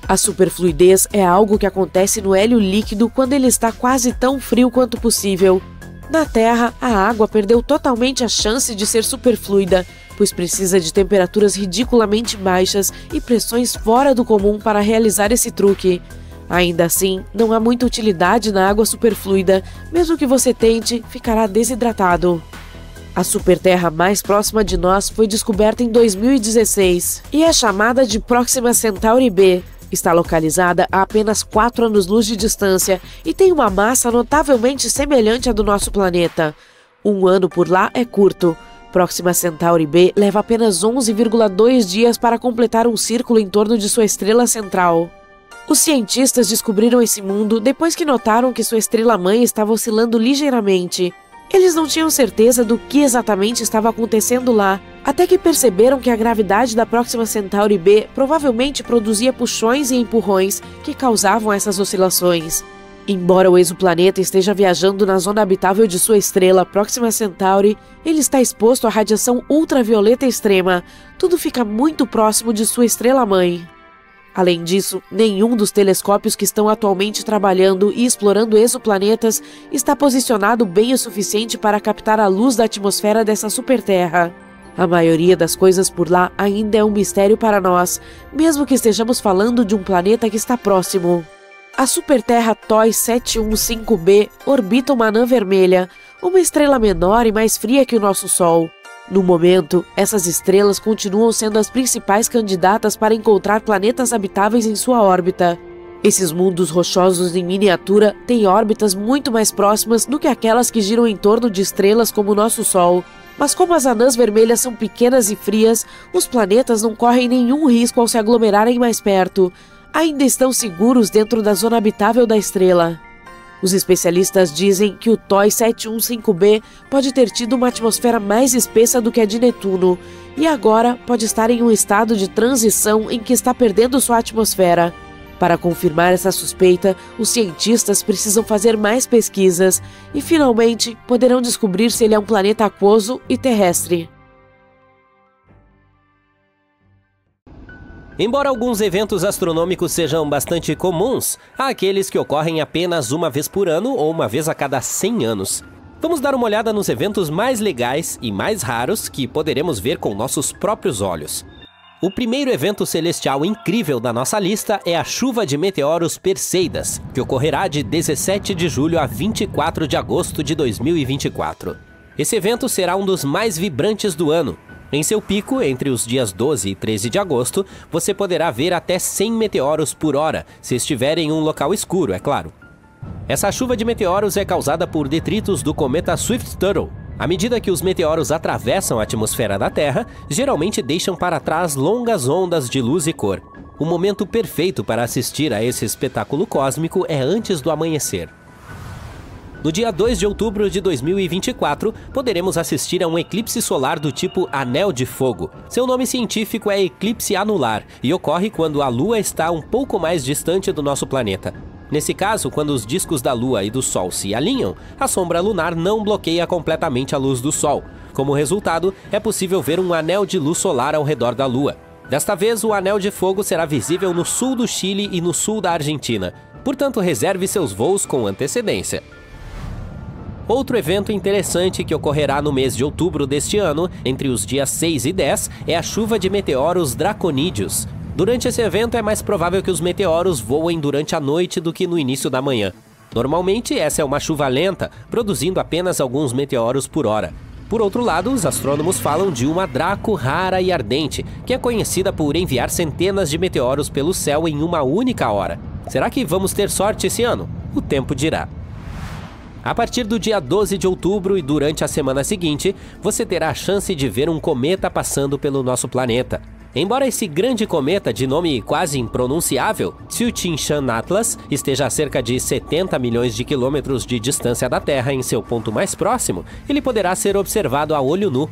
A superfluidez é algo que acontece no hélio líquido quando ele está quase tão frio quanto possível. Na Terra, a água perdeu totalmente a chance de ser superfluida, pois precisa de temperaturas ridiculamente baixas e pressões fora do comum para realizar esse truque. Ainda assim, não há muita utilidade na água superfluida, mesmo que você tente, ficará desidratado. A superterra mais próxima de nós foi descoberta em 2016 e é chamada de Próxima Centauri b. Está localizada a apenas 4 anos-luz de distância e tem uma massa notavelmente semelhante à do nosso planeta. Um ano por lá é curto. Próxima Centauri b leva apenas 11,2 dias para completar um círculo em torno de sua estrela central. Os cientistas descobriram esse mundo depois que notaram que sua estrela-mãe estava oscilando ligeiramente. Eles não tinham certeza do que exatamente estava acontecendo lá, até que perceberam que a gravidade da Próxima Centauri B provavelmente produzia puxões e empurrões que causavam essas oscilações. Embora o exoplaneta esteja viajando na zona habitável de sua estrela Próxima Centauri, ele está exposto à radiação ultravioleta extrema. Tudo fica muito próximo de sua estrela-mãe. Além disso, nenhum dos telescópios que estão atualmente trabalhando e explorando exoplanetas está posicionado bem o suficiente para captar a luz da atmosfera dessa superterra. A maioria das coisas por lá ainda é um mistério para nós, mesmo que estejamos falando de um planeta que está próximo. A superterra TOI 715b orbita uma anã vermelha, uma estrela menor e mais fria que o nosso Sol. No momento, essas estrelas continuam sendo as principais candidatas para encontrar planetas habitáveis em sua órbita. Esses mundos rochosos em miniatura têm órbitas muito mais próximas do que aquelas que giram em torno de estrelas como o nosso Sol. Mas como as anãs vermelhas são pequenas e frias, os planetas não correm nenhum risco ao se aglomerarem mais perto. Ainda estão seguros dentro da zona habitável da estrela. Os especialistas dizem que o TOI 715b pode ter tido uma atmosfera mais espessa do que a de Netuno e agora pode estar em um estado de transição em que está perdendo sua atmosfera. Para confirmar essa suspeita, os cientistas precisam fazer mais pesquisas e finalmente poderão descobrir se ele é um planeta aquoso e terrestre. Embora alguns eventos astronômicos sejam bastante comuns, há aqueles que ocorrem apenas uma vez por ano ou uma vez a cada 100 anos. Vamos dar uma olhada nos eventos mais legais e mais raros que poderemos ver com nossos próprios olhos. O primeiro evento celestial incrível da nossa lista é a chuva de meteoros Perseidas, que ocorrerá de 17 de julho a 24 de agosto de 2024. Esse evento será um dos mais vibrantes do ano. Em seu pico, entre os dias 12 e 13 de agosto, você poderá ver até 100 meteoros por hora, se estiver em um local escuro, é claro. Essa chuva de meteoros é causada por detritos do cometa Swift-Tuttle. À medida que os meteoros atravessam a atmosfera da Terra, geralmente deixam para trás longas ondas de luz e cor. O momento perfeito para assistir a esse espetáculo cósmico é antes do amanhecer. No dia 2 de outubro de 2024, poderemos assistir a um eclipse solar do tipo Anel de Fogo. Seu nome científico é eclipse anular e ocorre quando a Lua está um pouco mais distante do nosso planeta. Nesse caso, quando os discos da Lua e do Sol se alinham, a sombra lunar não bloqueia completamente a luz do Sol. Como resultado, é possível ver um anel de luz solar ao redor da Lua. Desta vez, o Anel de Fogo será visível no sul do Chile e no sul da Argentina. Portanto, reserve seus voos com antecedência. Outro evento interessante que ocorrerá no mês de outubro deste ano, entre os dias 6 e 10, é a chuva de meteoros draconídeos. Durante esse evento é mais provável que os meteoros voem durante a noite do que no início da manhã. Normalmente essa é uma chuva lenta, produzindo apenas alguns meteoros por hora. Por outro lado, os astrônomos falam de uma Draco rara e ardente, que é conhecida por enviar centenas de meteoros pelo céu em uma única hora. Será que vamos ter sorte esse ano? O tempo dirá. A partir do dia 12 de outubro e durante a semana seguinte, você terá a chance de ver um cometa passando pelo nosso planeta. Embora esse grande cometa de nome quase impronunciável, Tsuchinshan Atlas, esteja a cerca de 70 milhões de quilômetros de distância da Terra em seu ponto mais próximo, ele poderá ser observado a olho nu.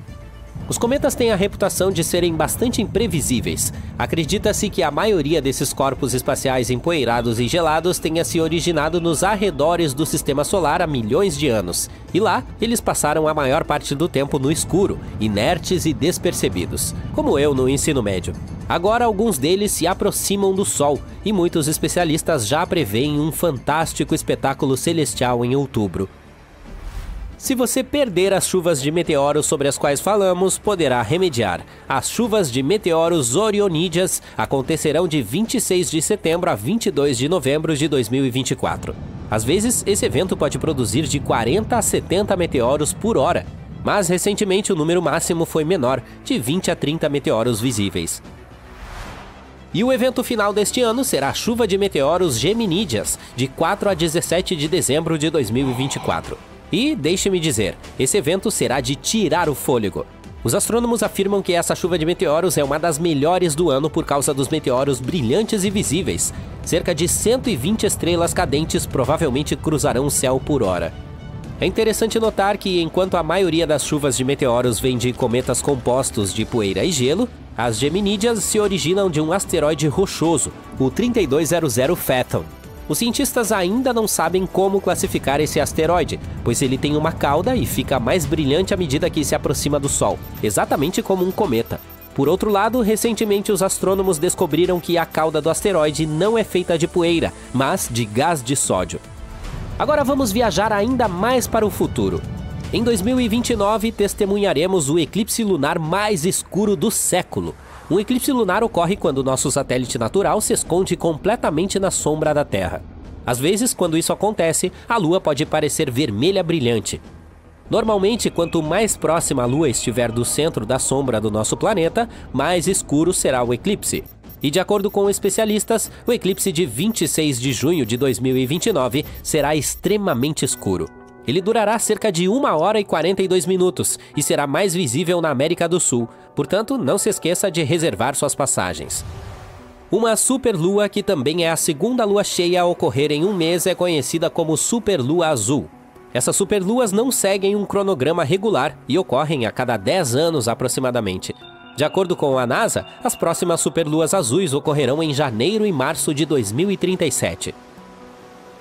Os cometas têm a reputação de serem bastante imprevisíveis. Acredita-se que a maioria desses corpos espaciais empoeirados e gelados tenha se originado nos arredores do Sistema Solar há milhões de anos. E lá, eles passaram a maior parte do tempo no escuro, inertes e despercebidos, como eu no ensino médio. Agora, alguns deles se aproximam do Sol, e muitos especialistas já preveem um fantástico espetáculo celestial em outubro. Se você perder as chuvas de meteoros sobre as quais falamos, poderá remediar. As chuvas de meteoros orionídeas acontecerão de 26 de setembro a 22 de novembro de 2024. Às vezes, esse evento pode produzir de 40 a 70 meteoros por hora, mas recentemente o número máximo foi menor, de 20 a 30 meteoros visíveis. E o evento final deste ano será a chuva de meteoros geminídeas, de 4 a 17 de dezembro de 2024. E, deixe-me dizer, esse evento será de tirar o fôlego. Os astrônomos afirmam que essa chuva de meteoros é uma das melhores do ano por causa dos meteoros brilhantes e visíveis. Cerca de 120 estrelas cadentes provavelmente cruzarão o céu por hora. É interessante notar que, enquanto a maioria das chuvas de meteoros vem de cometas compostos de poeira e gelo, as geminídeas se originam de um asteroide rochoso, o 3200 Phaethon. Os cientistas ainda não sabem como classificar esse asteroide, pois ele tem uma cauda e fica mais brilhante à medida que se aproxima do Sol, exatamente como um cometa. Por outro lado, recentemente os astrônomos descobriram que a cauda do asteroide não é feita de poeira, mas de gás de sódio. Agora vamos viajar ainda mais para o futuro. Em 2029, testemunharemos o eclipse lunar mais escuro do século. Um eclipse lunar ocorre quando nosso satélite natural se esconde completamente na sombra da Terra. Às vezes, quando isso acontece, a Lua pode parecer vermelha brilhante. Normalmente, quanto mais próxima a Lua estiver do centro da sombra do nosso planeta, mais escuro será o eclipse. E de acordo com especialistas, o eclipse de 26 de junho de 2029 será extremamente escuro. Ele durará cerca de 1 hora e 42 minutos e será mais visível na América do Sul, portanto, não se esqueça de reservar suas passagens. Uma superlua, que também é a segunda lua cheia a ocorrer em um mês, é conhecida como superlua azul. Essas superluas não seguem um cronograma regular e ocorrem a cada 10 anos aproximadamente. De acordo com a NASA, as próximas superluas azuis ocorrerão em janeiro e março de 2037.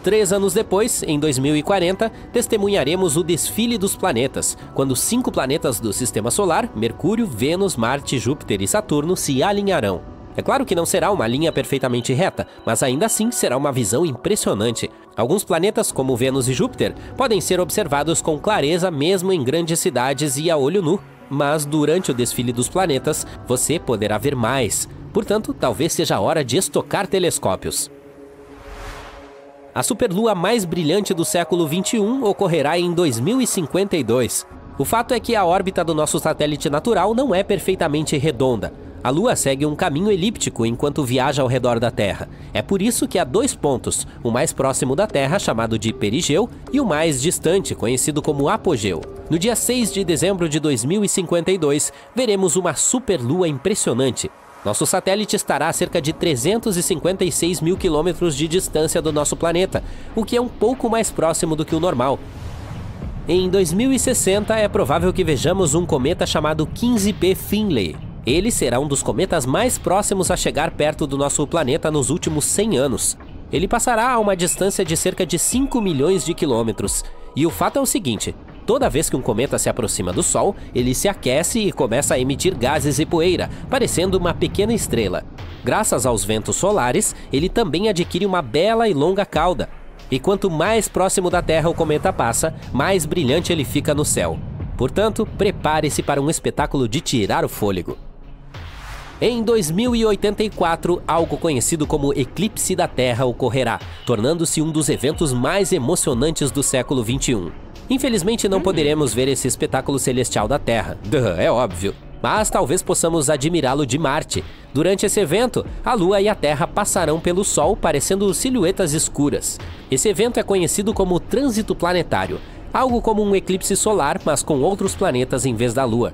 3 anos depois, em 2040, testemunharemos o desfile dos planetas, quando 5 planetas do Sistema Solar, Mercúrio, Vênus, Marte, Júpiter e Saturno, se alinharão. É claro que não será uma linha perfeitamente reta, mas ainda assim será uma visão impressionante. Alguns planetas, como Vênus e Júpiter, podem ser observados com clareza mesmo em grandes cidades e a olho nu, mas durante o desfile dos planetas, você poderá ver mais. Portanto, talvez seja a hora de estocar telescópios. A superlua mais brilhante do século XXI ocorrerá em 2052. O fato é que a órbita do nosso satélite natural não é perfeitamente redonda. A Lua segue um caminho elíptico enquanto viaja ao redor da Terra. É por isso que há 2 pontos, o mais próximo da Terra, chamado de perigeu, e o mais distante, conhecido como apogeu. No dia 6 de dezembro de 2052, veremos uma superlua impressionante. Nosso satélite estará a cerca de 356 mil quilômetros de distância do nosso planeta, o que é um pouco mais próximo do que o normal. Em 2060, é provável que vejamos um cometa chamado 15P Finley. Ele será um dos cometas mais próximos a chegar perto do nosso planeta nos últimos 100 anos. Ele passará a uma distância de cerca de 5 milhões de quilômetros. E o fato é o seguinte: toda vez que um cometa se aproxima do Sol, ele se aquece e começa a emitir gases e poeira, parecendo uma pequena estrela. Graças aos ventos solares, ele também adquire uma bela e longa cauda. E quanto mais próximo da Terra o cometa passa, mais brilhante ele fica no céu. Portanto, prepare-se para um espetáculo de tirar o fôlego. Em 2084, algo conhecido como Eclipse da Terra ocorrerá, tornando-se um dos eventos mais emocionantes do século XXI. Infelizmente não poderemos ver esse espetáculo celestial da Terra, é óbvio, mas talvez possamos admirá-lo de Marte. Durante esse evento, a Lua e a Terra passarão pelo Sol parecendo silhuetas escuras. Esse evento é conhecido como trânsito planetário, algo como um eclipse solar, mas com outros planetas em vez da Lua.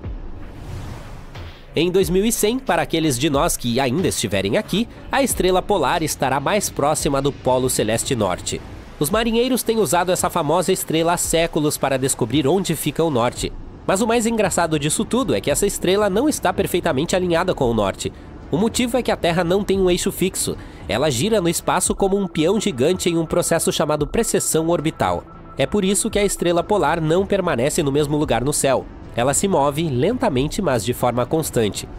Em 2100, para aqueles de nós que ainda estiverem aqui, a estrela polar estará mais próxima do Polo Celeste Norte. Os marinheiros têm usado essa famosa estrela há séculos para descobrir onde fica o norte. Mas o mais engraçado disso tudo é que essa estrela não está perfeitamente alinhada com o norte. O motivo é que a Terra não tem um eixo fixo. Ela gira no espaço como um peão gigante em um processo chamado precessão orbital. É por isso que a estrela polar não permanece no mesmo lugar no céu. Ela se move lentamente, mas de forma constante.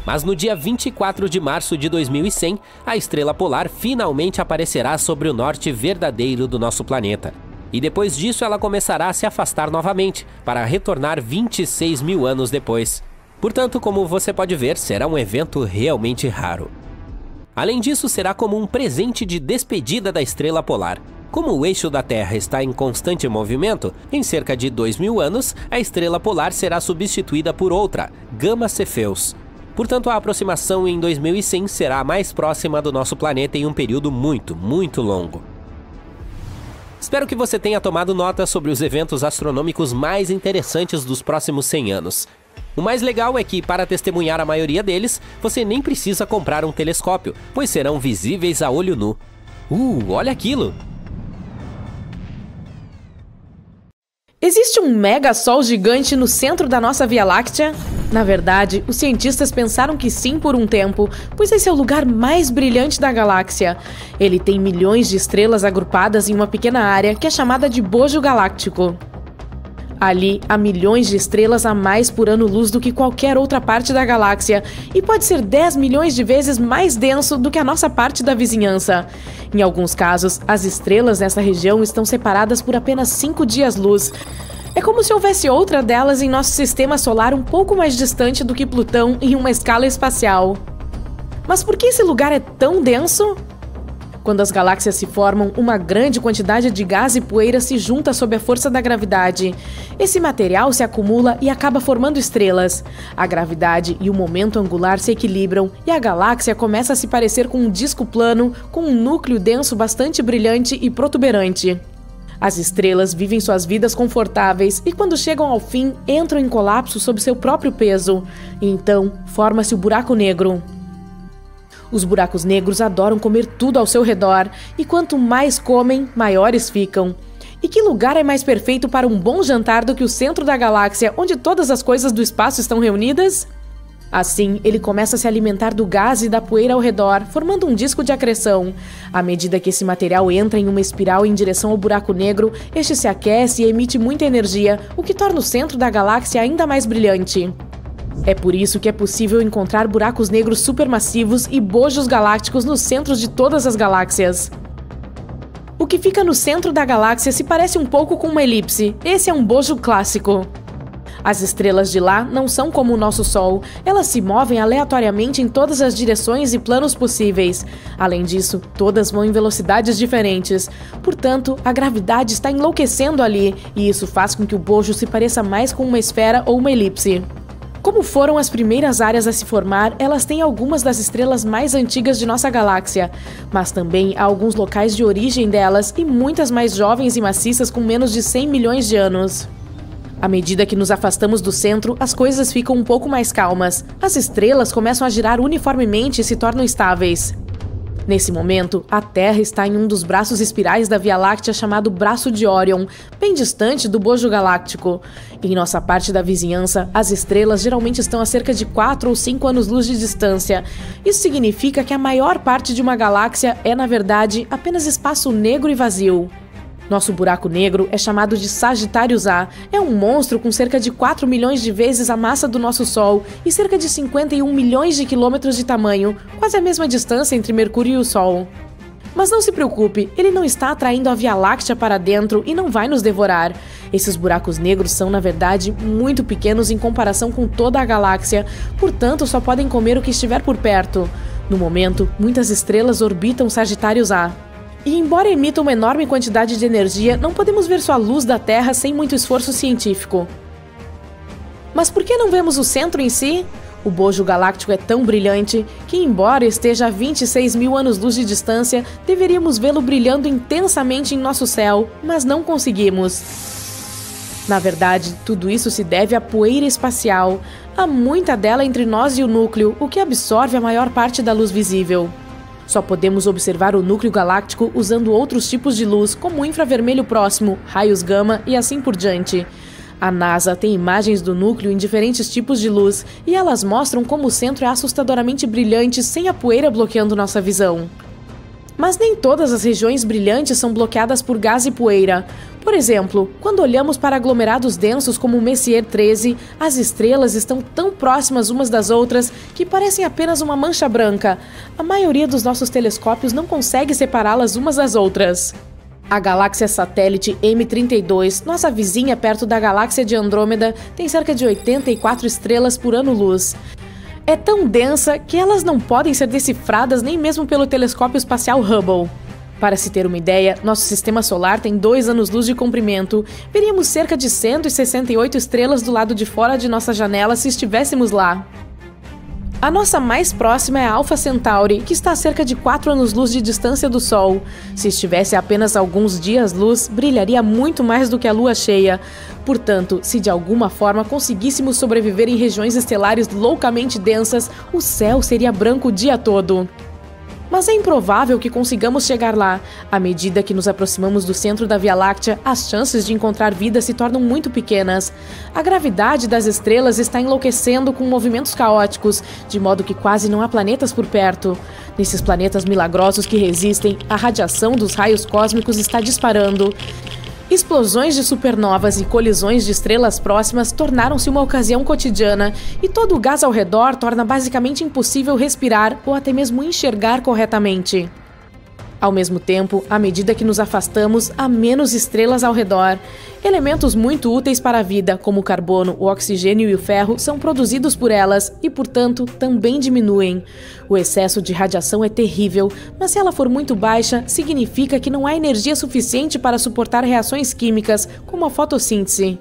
Mas no dia 24 de março de 2100, a estrela polar finalmente aparecerá sobre o norte verdadeiro do nosso planeta. E depois disso ela começará a se afastar novamente, para retornar 26 mil anos depois. Portanto, como você pode ver, será um evento realmente raro. Além disso, será como um presente de despedida da estrela polar. Como o eixo da Terra está em constante movimento, em cerca de 2.000 anos, a estrela polar será substituída por outra, Gamma Cepheus. Portanto, a aproximação em 2100 será a mais próxima do nosso planeta em um período muito longo. Espero que você tenha tomado nota sobre os eventos astronômicos mais interessantes dos próximos 100 anos. O mais legal é que, para testemunhar a maioria deles, você nem precisa comprar um telescópio, pois serão visíveis a olho nu. Olha aquilo! Existe um mega sol gigante no centro da nossa Via Láctea? Na verdade, os cientistas pensaram que sim por um tempo, pois esse é o lugar mais brilhante da galáxia. Ele tem milhões de estrelas agrupadas em uma pequena área que é chamada de bojo galáctico. Ali, há milhões de estrelas a mais por ano-luz do que qualquer outra parte da galáxia e pode ser 10 milhões de vezes mais denso do que a nossa parte da vizinhança. Em alguns casos, as estrelas nessa região estão separadas por apenas 5 dias-luz. É como se houvesse outra delas em nosso sistema solar um pouco mais distante do que Plutão em uma escala espacial. Mas por que esse lugar é tão denso? Quando as galáxias se formam, uma grande quantidade de gás e poeira se junta sob a força da gravidade. Esse material se acumula e acaba formando estrelas. A gravidade e o momento angular se equilibram e a galáxia começa a se parecer com um disco plano, com um núcleo denso bastante brilhante e protuberante. As estrelas vivem suas vidas confortáveis e, quando chegam ao fim, entram em colapso sob seu próprio peso. E então, forma-se o buraco negro. Os buracos negros adoram comer tudo ao seu redor, e quanto mais comem, maiores ficam. E que lugar é mais perfeito para um bom jantar do que o centro da galáxia, onde todas as coisas do espaço estão reunidas? Assim, ele começa a se alimentar do gás e da poeira ao redor, formando um disco de acreção. À medida que esse material entra em uma espiral em direção ao buraco negro, este se aquece e emite muita energia, o que torna o centro da galáxia ainda mais brilhante. É por isso que é possível encontrar buracos negros supermassivos e bojos galácticos nos centros de todas as galáxias. O que fica no centro da galáxia se parece um pouco com uma elipse. Esse é um bojo clássico. As estrelas de lá não são como o nosso Sol. Elas se movem aleatoriamente em todas as direções e planos possíveis. Além disso, todas vão em velocidades diferentes. Portanto, a gravidade está enlouquecendo ali, e isso faz com que o bojo se pareça mais com uma esfera ou uma elipse. Como foram as primeiras áreas a se formar, elas têm algumas das estrelas mais antigas de nossa galáxia, mas também há alguns locais de origem delas e muitas mais jovens e maciças com menos de 100 milhões de anos. À medida que nos afastamos do centro, as coisas ficam um pouco mais calmas. As estrelas começam a girar uniformemente e se tornam estáveis. Nesse momento, a Terra está em um dos braços espirais da Via Láctea chamado Braço de Órion, bem distante do bojo galáctico. Em nossa parte da vizinhança, as estrelas geralmente estão a cerca de 4 ou 5 anos-luz de distância. Isso significa que a maior parte de uma galáxia é, na verdade, apenas espaço negro e vazio. Nosso buraco negro é chamado de Sagitários A. É um monstro com cerca de 4 milhões de vezes a massa do nosso Sol e cerca de 51 milhões de quilômetros de tamanho, quase a mesma distância entre Mercúrio e o Sol. Mas não se preocupe, ele não está atraindo a Via Láctea para dentro e não vai nos devorar. Esses buracos negros são, na verdade, muito pequenos em comparação com toda a galáxia, portanto só podem comer o que estiver por perto. No momento, muitas estrelas orbitam Sagitários A. E embora emitam uma enorme quantidade de energia, não podemos ver sua luz da Terra sem muito esforço científico. Mas por que não vemos o centro em si? O bojo galáctico é tão brilhante que, embora esteja a 26 mil anos-luz de distância, deveríamos vê-lo brilhando intensamente em nosso céu, mas não conseguimos. Na verdade, tudo isso se deve à poeira espacial. Há muita dela entre nós e o núcleo, o que absorve a maior parte da luz visível. Só podemos observar o núcleo galáctico usando outros tipos de luz, como o infravermelho próximo, raios gama e assim por diante. A NASA tem imagens do núcleo em diferentes tipos de luz e elas mostram como o centro é assustadoramente brilhante sem a poeira bloqueando nossa visão. Mas nem todas as regiões brilhantes são bloqueadas por gás e poeira. Por exemplo, quando olhamos para aglomerados densos como o Messier 13, as estrelas estão tão próximas umas das outras que parecem apenas uma mancha branca. A maioria dos nossos telescópios não consegue separá-las umas das outras. A galáxia satélite M32, nossa vizinha perto da galáxia de Andrômeda, tem cerca de 84 estrelas por ano-luz. É tão densa que elas não podem ser decifradas nem mesmo pelo telescópio espacial Hubble. Para se ter uma ideia, nosso sistema solar tem 2 anos-luz de comprimento. Veríamos cerca de 168 estrelas do lado de fora de nossa janela se estivéssemos lá. A nossa mais próxima é a Alpha Centauri, que está a cerca de 4 anos-luz de distância do Sol. Se estivesse a apenas alguns dias-luz, brilharia muito mais do que a Lua cheia. Portanto, se de alguma forma conseguíssemos sobreviver em regiões estelares loucamente densas, o céu seria branco o dia todo. Mas é improvável que consigamos chegar lá. À medida que nos aproximamos do centro da Via Láctea, as chances de encontrar vida se tornam muito pequenas. A gravidade das estrelas está enlouquecendo com movimentos caóticos, de modo que quase não há planetas por perto. Nesses planetas milagrosos que resistem, a radiação dos raios cósmicos está disparando. Explosões de supernovas e colisões de estrelas próximas tornaram-se uma ocasião cotidiana, e todo o gás ao redor torna basicamente impossível respirar ou até mesmo enxergar corretamente. Ao mesmo tempo, à medida que nos afastamos, há menos estrelas ao redor. Elementos muito úteis para a vida, como o carbono, o oxigênio e o ferro, são produzidos por elas e, portanto, também diminuem. O excesso de radiação é terrível, mas se ela for muito baixa, significa que não há energia suficiente para suportar reações químicas, como a fotossíntese.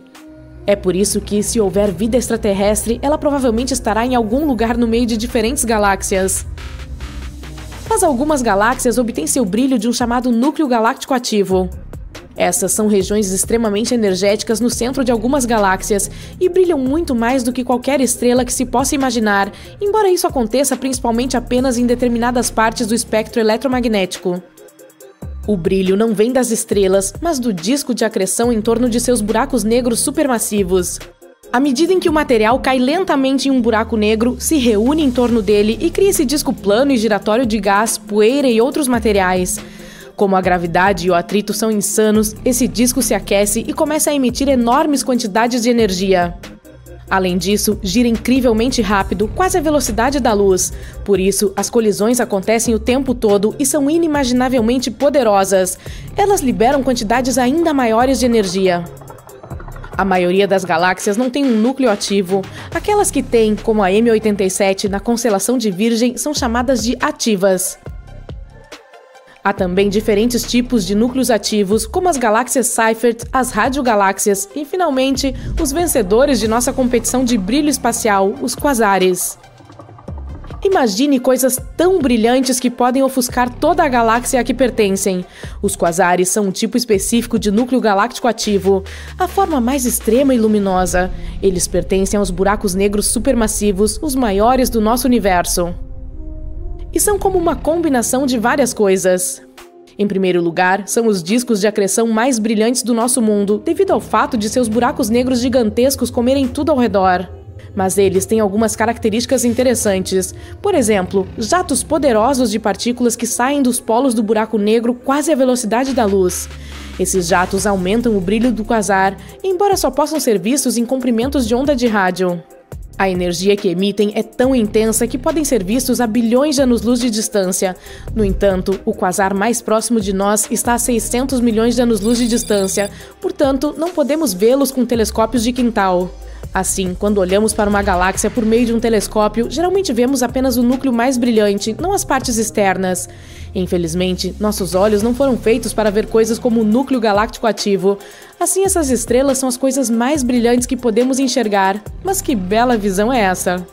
É por isso que, se houver vida extraterrestre, ela provavelmente estará em algum lugar no meio de diferentes galáxias. Mas algumas galáxias obtêm seu brilho de um chamado núcleo galáctico ativo. Essas são regiões extremamente energéticas no centro de algumas galáxias e brilham muito mais do que qualquer estrela que se possa imaginar, embora isso aconteça principalmente apenas em determinadas partes do espectro eletromagnético. O brilho não vem das estrelas, mas do disco de acreção em torno de seus buracos negros supermassivos. À medida em que o material cai lentamente em um buraco negro, se reúne em torno dele e cria esse disco plano e giratório de gás, poeira e outros materiais. Como a gravidade e o atrito são insanos, esse disco se aquece e começa a emitir enormes quantidades de energia. Além disso, gira incrivelmente rápido, quase a velocidade da luz. Por isso, as colisões acontecem o tempo todo e são inimaginavelmente poderosas. Elas liberam quantidades ainda maiores de energia. A maioria das galáxias não tem um núcleo ativo. Aquelas que têm, como a M87 na constelação de Virgem, são chamadas de ativas. Há também diferentes tipos de núcleos ativos, como as galáxias Seyfert, as radiogaláxias e, finalmente, os vencedores de nossa competição de brilho espacial, os quasares. Imagine coisas tão brilhantes que podem ofuscar toda a galáxia a que pertencem. Os quasares são um tipo específico de núcleo galáctico ativo, a forma mais extrema e luminosa. Eles pertencem aos buracos negros supermassivos, os maiores do nosso universo. E são como uma combinação de várias coisas. Em primeiro lugar, são os discos de acreção mais brilhantes do nosso mundo, devido ao fato de seus buracos negros gigantescos comerem tudo ao redor. Mas eles têm algumas características interessantes. Por exemplo, jatos poderosos de partículas que saem dos polos do buraco negro quase à velocidade da luz. Esses jatos aumentam o brilho do quasar, embora só possam ser vistos em comprimentos de onda de rádio. A energia que emitem é tão intensa que podem ser vistos a bilhões de anos-luz de distância. No entanto, o quasar mais próximo de nós está a 600 milhões de anos-luz de distância, portanto, não podemos vê-los com telescópios de quintal. Assim, quando olhamos para uma galáxia por meio de um telescópio, geralmente vemos apenas o núcleo mais brilhante, não as partes externas. Infelizmente, nossos olhos não foram feitos para ver coisas como o núcleo galáctico ativo. Assim, essas estrelas são as coisas mais brilhantes que podemos enxergar. Mas que bela visão é essa?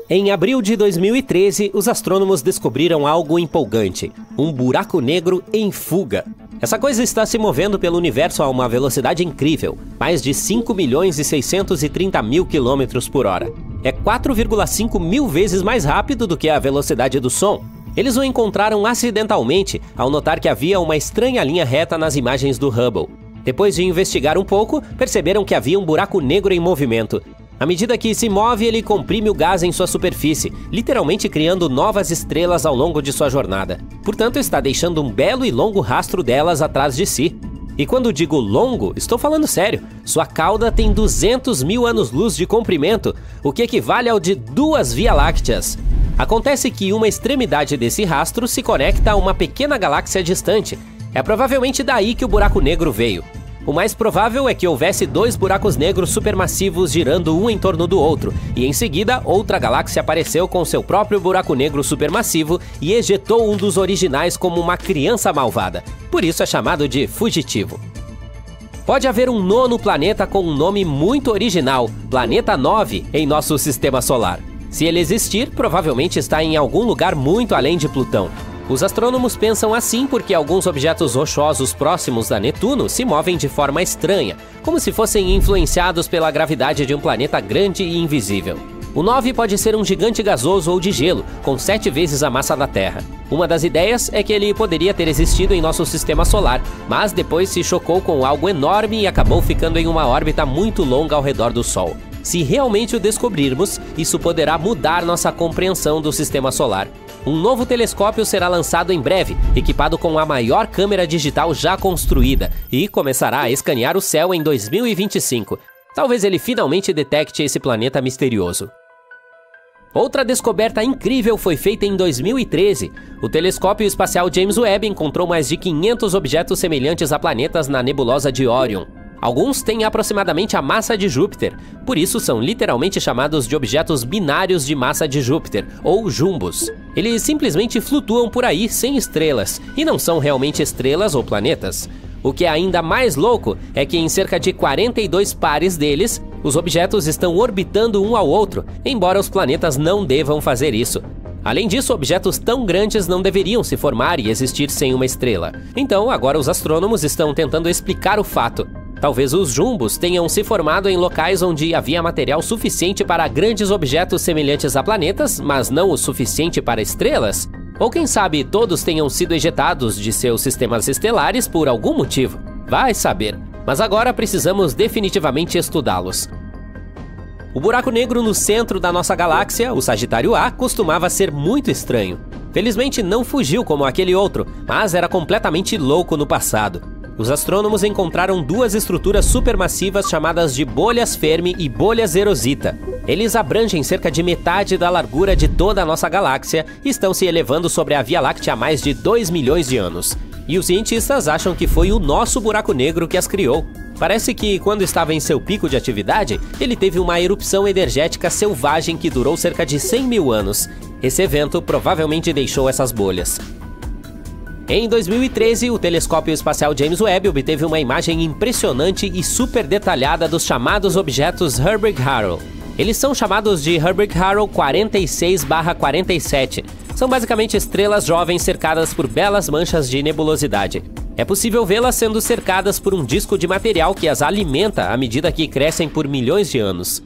Em abril de 2013, os astrônomos descobriram algo empolgante: um buraco negro em fuga. Essa coisa está se movendo pelo universo a uma velocidade incrível, mais de 5.630.000 km por hora. É 4,5 mil vezes mais rápido do que a velocidade do som. Eles o encontraram acidentalmente ao notar que havia uma estranha linha reta nas imagens do Hubble. Depois de investigar um pouco, perceberam que havia um buraco negro em movimento. À medida que se move, ele comprime o gás em sua superfície, literalmente criando novas estrelas ao longo de sua jornada. Portanto, está deixando um belo e longo rastro delas atrás de si. E quando digo longo, estou falando sério. Sua cauda tem 200 mil anos-luz de comprimento, o que equivale ao de 2 Via-Lácteas. Acontece que uma extremidade desse rastro se conecta a uma pequena galáxia distante. É provavelmente daí que o buraco negro veio. O mais provável é que houvesse 2 buracos negros supermassivos girando um em torno do outro, e em seguida outra galáxia apareceu com seu próprio buraco negro supermassivo e ejetou um dos originais como uma criança malvada. Por isso é chamado de fugitivo. Pode haver um nono planeta com um nome muito original, Planeta 9, em nosso sistema solar. Se ele existir, provavelmente está em algum lugar muito além de Plutão. Os astrônomos pensam assim porque alguns objetos rochosos próximos a Netuno se movem de forma estranha, como se fossem influenciados pela gravidade de um planeta grande e invisível. O 9 pode ser um gigante gasoso ou de gelo, com 7 vezes a massa da Terra. Uma das ideias é que ele poderia ter existido em nosso sistema solar, mas depois se chocou com algo enorme e acabou ficando em uma órbita muito longa ao redor do Sol. Se realmente o descobrirmos, isso poderá mudar nossa compreensão do sistema solar. Um novo telescópio será lançado em breve, equipado com a maior câmera digital já construída, e começará a escanear o céu em 2025. Talvez ele finalmente detecte esse planeta misterioso. Outra descoberta incrível foi feita em 2013. O telescópio espacial James Webb encontrou mais de 500 objetos semelhantes a planetas na nebulosa de Orion. Alguns têm aproximadamente a massa de Júpiter, por isso são literalmente chamados de objetos binários de massa de Júpiter, ou jumbos. Eles simplesmente flutuam por aí sem estrelas, e não são realmente estrelas ou planetas. O que é ainda mais louco é que em cerca de 42 pares deles, os objetos estão orbitando um ao outro, embora os planetas não devam fazer isso. Além disso, objetos tão grandes não deveriam se formar e existir sem uma estrela. Então, agora os astrônomos estão tentando explicar o fato. Talvez os jumbos tenham se formado em locais onde havia material suficiente para grandes objetos semelhantes a planetas, mas não o suficiente para estrelas? Ou quem sabe todos tenham sido ejetados de seus sistemas estelares por algum motivo? Vai saber. Mas agora precisamos definitivamente estudá-los. O buraco negro no centro da nossa galáxia, o Sagitário A, costumava ser muito estranho. Felizmente não fugiu como aquele outro, mas era completamente louco no passado. Os astrônomos encontraram duas estruturas supermassivas chamadas de bolhas Fermi e bolhas Erisita. Eles abrangem cerca de metade da largura de toda a nossa galáxia e estão se elevando sobre a Via Láctea há mais de 2 milhões de anos. E os cientistas acham que foi o nosso buraco negro que as criou. Parece que, quando estava em seu pico de atividade, ele teve uma erupção energética selvagem que durou cerca de 100 mil anos. Esse evento provavelmente deixou essas bolhas. Em 2013, o telescópio espacial James Webb obteve uma imagem impressionante e super detalhada dos chamados objetos Herbig-Haro. Eles são chamados de Herbig-Haro 46/47. São basicamente estrelas jovens cercadas por belas manchas de nebulosidade. É possível vê-las sendo cercadas por um disco de material que as alimenta à medida que crescem por milhões de anos.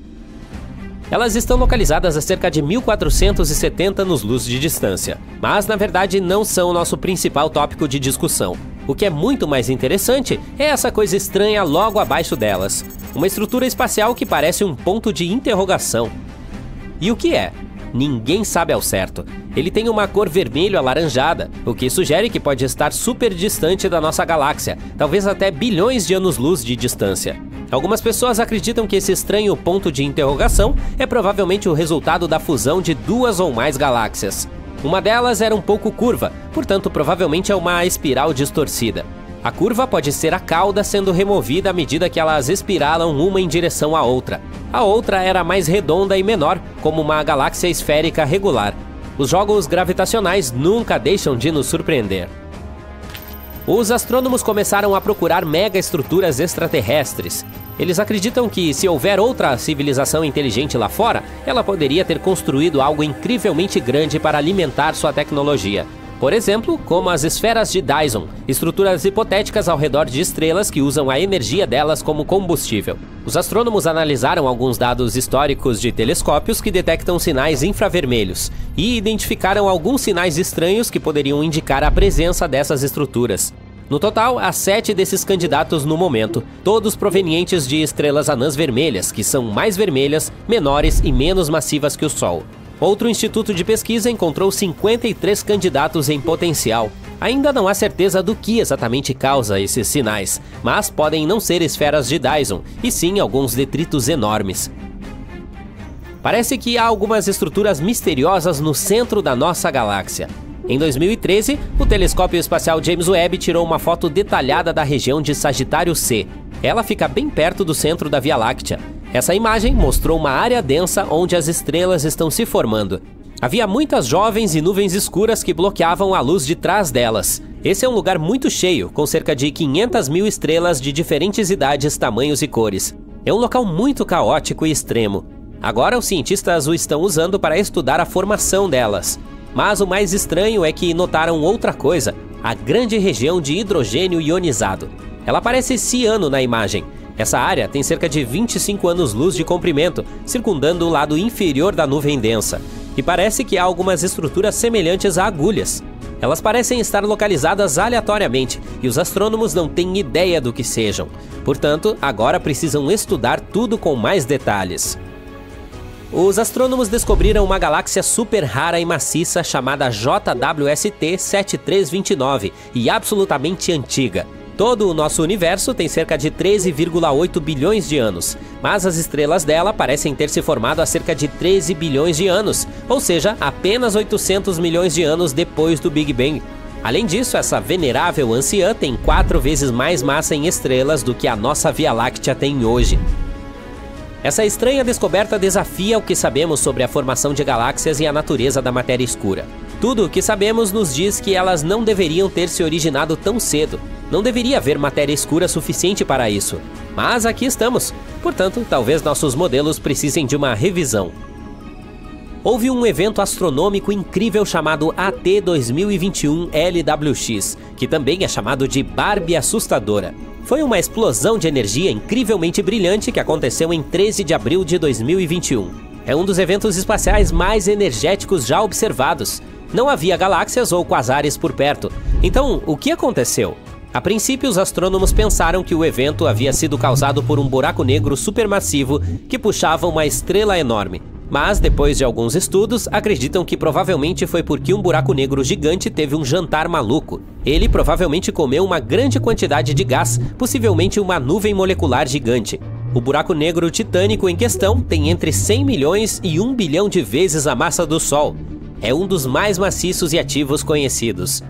Elas estão localizadas a cerca de 1470 anos-luz de distância, mas na verdade não são o nosso principal tópico de discussão. O que é muito mais interessante é essa coisa estranha logo abaixo delas, uma estrutura espacial que parece um ponto de interrogação. E o que é? Ninguém sabe ao certo. Ele tem uma cor vermelho-alaranjada, o que sugere que pode estar super distante da nossa galáxia, talvez até bilhões de anos-luz de distância. Algumas pessoas acreditam que esse estranho ponto de interrogação é provavelmente o resultado da fusão de duas ou mais galáxias. Uma delas era um pouco curva, portanto provavelmente é uma espiral distorcida. A curva pode ser a cauda sendo removida à medida que elas espiralam uma em direção à outra. A outra era mais redonda e menor, como uma galáxia esférica regular. Os jogos gravitacionais nunca deixam de nos surpreender. Os astrônomos começaram a procurar megaestruturas extraterrestres. Eles acreditam que, se houver outra civilização inteligente lá fora, ela poderia ter construído algo incrivelmente grande para alimentar sua tecnologia. Por exemplo, como as esferas de Dyson, estruturas hipotéticas ao redor de estrelas que usam a energia delas como combustível. Os astrônomos analisaram alguns dados históricos de telescópios que detectam sinais infravermelhos e identificaram alguns sinais estranhos que poderiam indicar a presença dessas estruturas. No total, há 7 desses candidatos no momento, todos provenientes de estrelas anãs vermelhas, que são mais vermelhas, menores e menos massivas que o Sol. Outro instituto de pesquisa encontrou 53 candidatos em potencial. Ainda não há certeza do que exatamente causa esses sinais, mas podem não ser esferas de Dyson, e sim alguns detritos enormes. Parece que há algumas estruturas misteriosas no centro da nossa galáxia. Em 2013, o telescópio espacial James Webb tirou uma foto detalhada da região de Sagitário C. Ela fica bem perto do centro da Via Láctea. Essa imagem mostrou uma área densa onde as estrelas estão se formando. Havia muitas jovens e nuvens escuras que bloqueavam a luz de trás delas. Esse é um lugar muito cheio, com cerca de 500 mil estrelas de diferentes idades, tamanhos e cores. É um local muito caótico e extremo. Agora os cientistas o estão usando para estudar a formação delas. Mas o mais estranho é que notaram outra coisa, a grande região de hidrogênio ionizado. Ela parece ciano na imagem. Essa área tem cerca de 25 anos-luz de comprimento, circundando o lado inferior da nuvem densa. E parece que há algumas estruturas semelhantes a agulhas. Elas parecem estar localizadas aleatoriamente e os astrônomos não têm ideia do que sejam. Portanto, agora precisam estudar tudo com mais detalhes. Os astrônomos descobriram uma galáxia super rara e maciça chamada JWST 7329 e absolutamente antiga. Todo o nosso universo tem cerca de 13,8 bilhões de anos, mas as estrelas dela parecem ter se formado há cerca de 13 bilhões de anos, ou seja, apenas 800 milhões de anos depois do Big Bang. Além disso, essa venerável anciã tem 4 vezes mais massa em estrelas do que a nossa Via Láctea tem hoje. Essa estranha descoberta desafia o que sabemos sobre a formação de galáxias e a natureza da matéria escura. Tudo o que sabemos nos diz que elas não deveriam ter se originado tão cedo. Não deveria haver matéria escura suficiente para isso. Mas aqui estamos. Portanto, talvez nossos modelos precisem de uma revisão. Houve um evento astronômico incrível chamado AT 2021 LWX, que também é chamado de Barbie Assustadora. Foi uma explosão de energia incrivelmente brilhante que aconteceu em 13 de abril de 2021. É um dos eventos espaciais mais energéticos já observados. Não havia galáxias ou quasares por perto. Então, o que aconteceu? A princípio, os astrônomos pensaram que o evento havia sido causado por um buraco negro supermassivo que puxava uma estrela enorme. Mas, depois de alguns estudos, acreditam que provavelmente foi porque um buraco negro gigante teve um jantar maluco. Ele provavelmente comeu uma grande quantidade de gás, possivelmente uma nuvem molecular gigante. O buraco negro titânico em questão tem entre 100 milhões e 1 bilhão de vezes a massa do Sol. É um dos mais maciços e ativos conhecidos.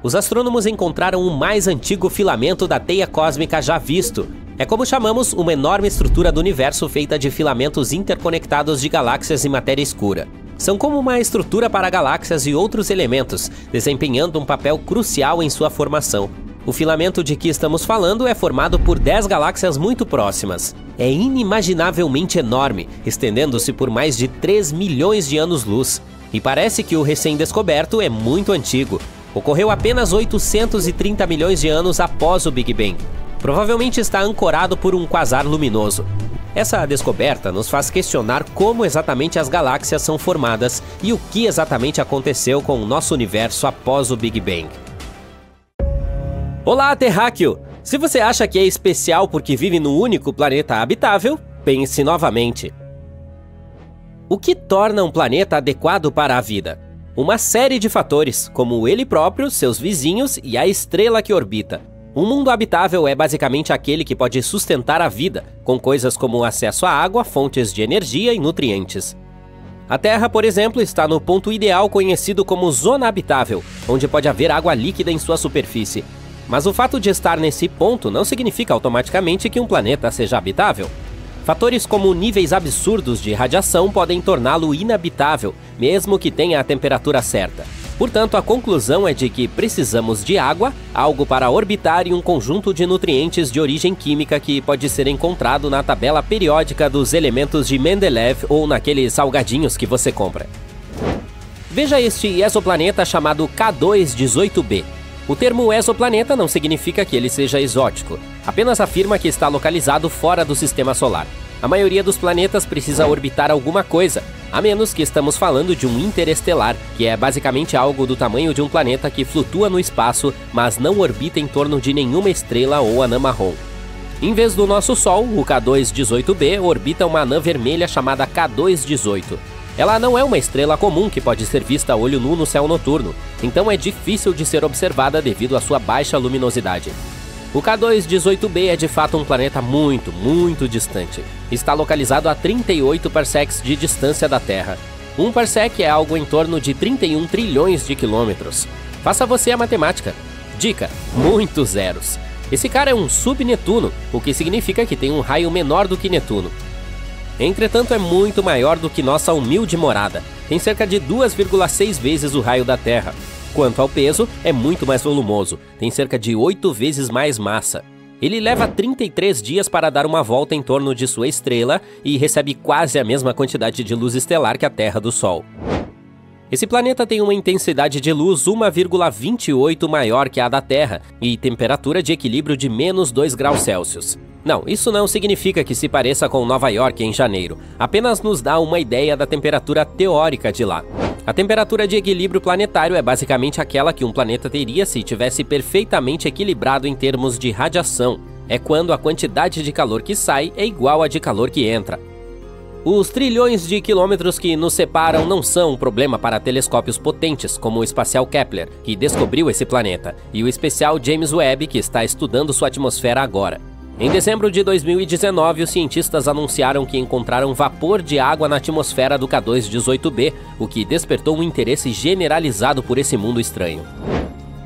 Os astrônomos encontraram o mais antigo filamento da teia cósmica já visto. É como chamamos uma enorme estrutura do universo feita de filamentos interconectados de galáxias e matéria escura. São como uma estrutura para galáxias e outros elementos, desempenhando um papel crucial em sua formação. O filamento de que estamos falando é formado por 10 galáxias muito próximas. É inimaginavelmente enorme, estendendo-se por mais de 3 milhões de anos-luz. E parece que o recém-descoberto é muito antigo. Ocorreu apenas 830 milhões de anos após o Big Bang. Provavelmente está ancorado por um quasar luminoso. Essa descoberta nos faz questionar como exatamente as galáxias são formadas e o que exatamente aconteceu com o nosso universo após o Big Bang. Olá, terráqueo! Se você acha que é especial porque vive no único planeta habitável, pense novamente. O que torna um planeta adequado para a vida? Uma série de fatores, como ele próprio, seus vizinhos e a estrela que orbita. Um mundo habitável é basicamente aquele que pode sustentar a vida, com coisas como acesso à água, fontes de energia e nutrientes. A Terra, por exemplo, está no ponto ideal conhecido como zona habitável, onde pode haver água líquida em sua superfície. Mas o fato de estar nesse ponto não significa automaticamente que um planeta seja habitável. Fatores como níveis absurdos de radiação podem torná-lo inabitável, mesmo que tenha a temperatura certa. Portanto, a conclusão é de que precisamos de água, algo para orbitar e um conjunto de nutrientes de origem química que pode ser encontrado na tabela periódica dos elementos de Mendeleev ou naqueles salgadinhos que você compra. Veja este exoplaneta chamado K2-18b. O termo exoplaneta não significa que ele seja exótico, apenas afirma que está localizado fora do sistema solar. A maioria dos planetas precisa orbitar alguma coisa, a menos que estamos falando de um interestelar, que é basicamente algo do tamanho de um planeta que flutua no espaço, mas não orbita em torno de nenhuma estrela ou anã marrom. Em vez do nosso Sol, o K2-18b orbita uma anã vermelha chamada K2-18. Ela não é uma estrela comum que pode ser vista a olho nu no céu noturno, então é difícil de ser observada devido à sua baixa luminosidade. O K2-18b é de fato um planeta muito, muito distante. Está localizado a 38 parsecs de distância da Terra. Um parsec é algo em torno de 31 trilhões de quilômetros. Faça você a matemática. Dica: muitos zeros. Esse cara é um subnetuno, o que significa que tem um raio menor do que Netuno. Entretanto, é muito maior do que nossa humilde morada. tem cerca de 2,6 vezes o raio da Terra. Quanto ao peso, é muito mais volumoso, tem cerca de 8 vezes mais massa. Ele leva 33 dias para dar uma volta em torno de sua estrela e recebe quase a mesma quantidade de luz estelar que a Terra do Sol. Esse planeta tem uma intensidade de luz 1,28 maior que a da Terra e temperatura de equilíbrio de menos 2 graus Celsius. Não, isso não significa que se pareça com Nova York em janeiro, apenas nos dá uma ideia da temperatura teórica de lá. A temperatura de equilíbrio planetário é basicamente aquela que um planeta teria se tivesse perfeitamente equilibrado em termos de radiação. É quando a quantidade de calor que sai é igual à de calor que entra. Os trilhões de quilômetros que nos separam não são um problema para telescópios potentes como o espacial Kepler, que descobriu esse planeta, e o especial James Webb, que está estudando sua atmosfera agora. Em dezembro de 2019, os cientistas anunciaram que encontraram vapor de água na atmosfera do K2-18b, o que despertou um interesse generalizado por esse mundo estranho.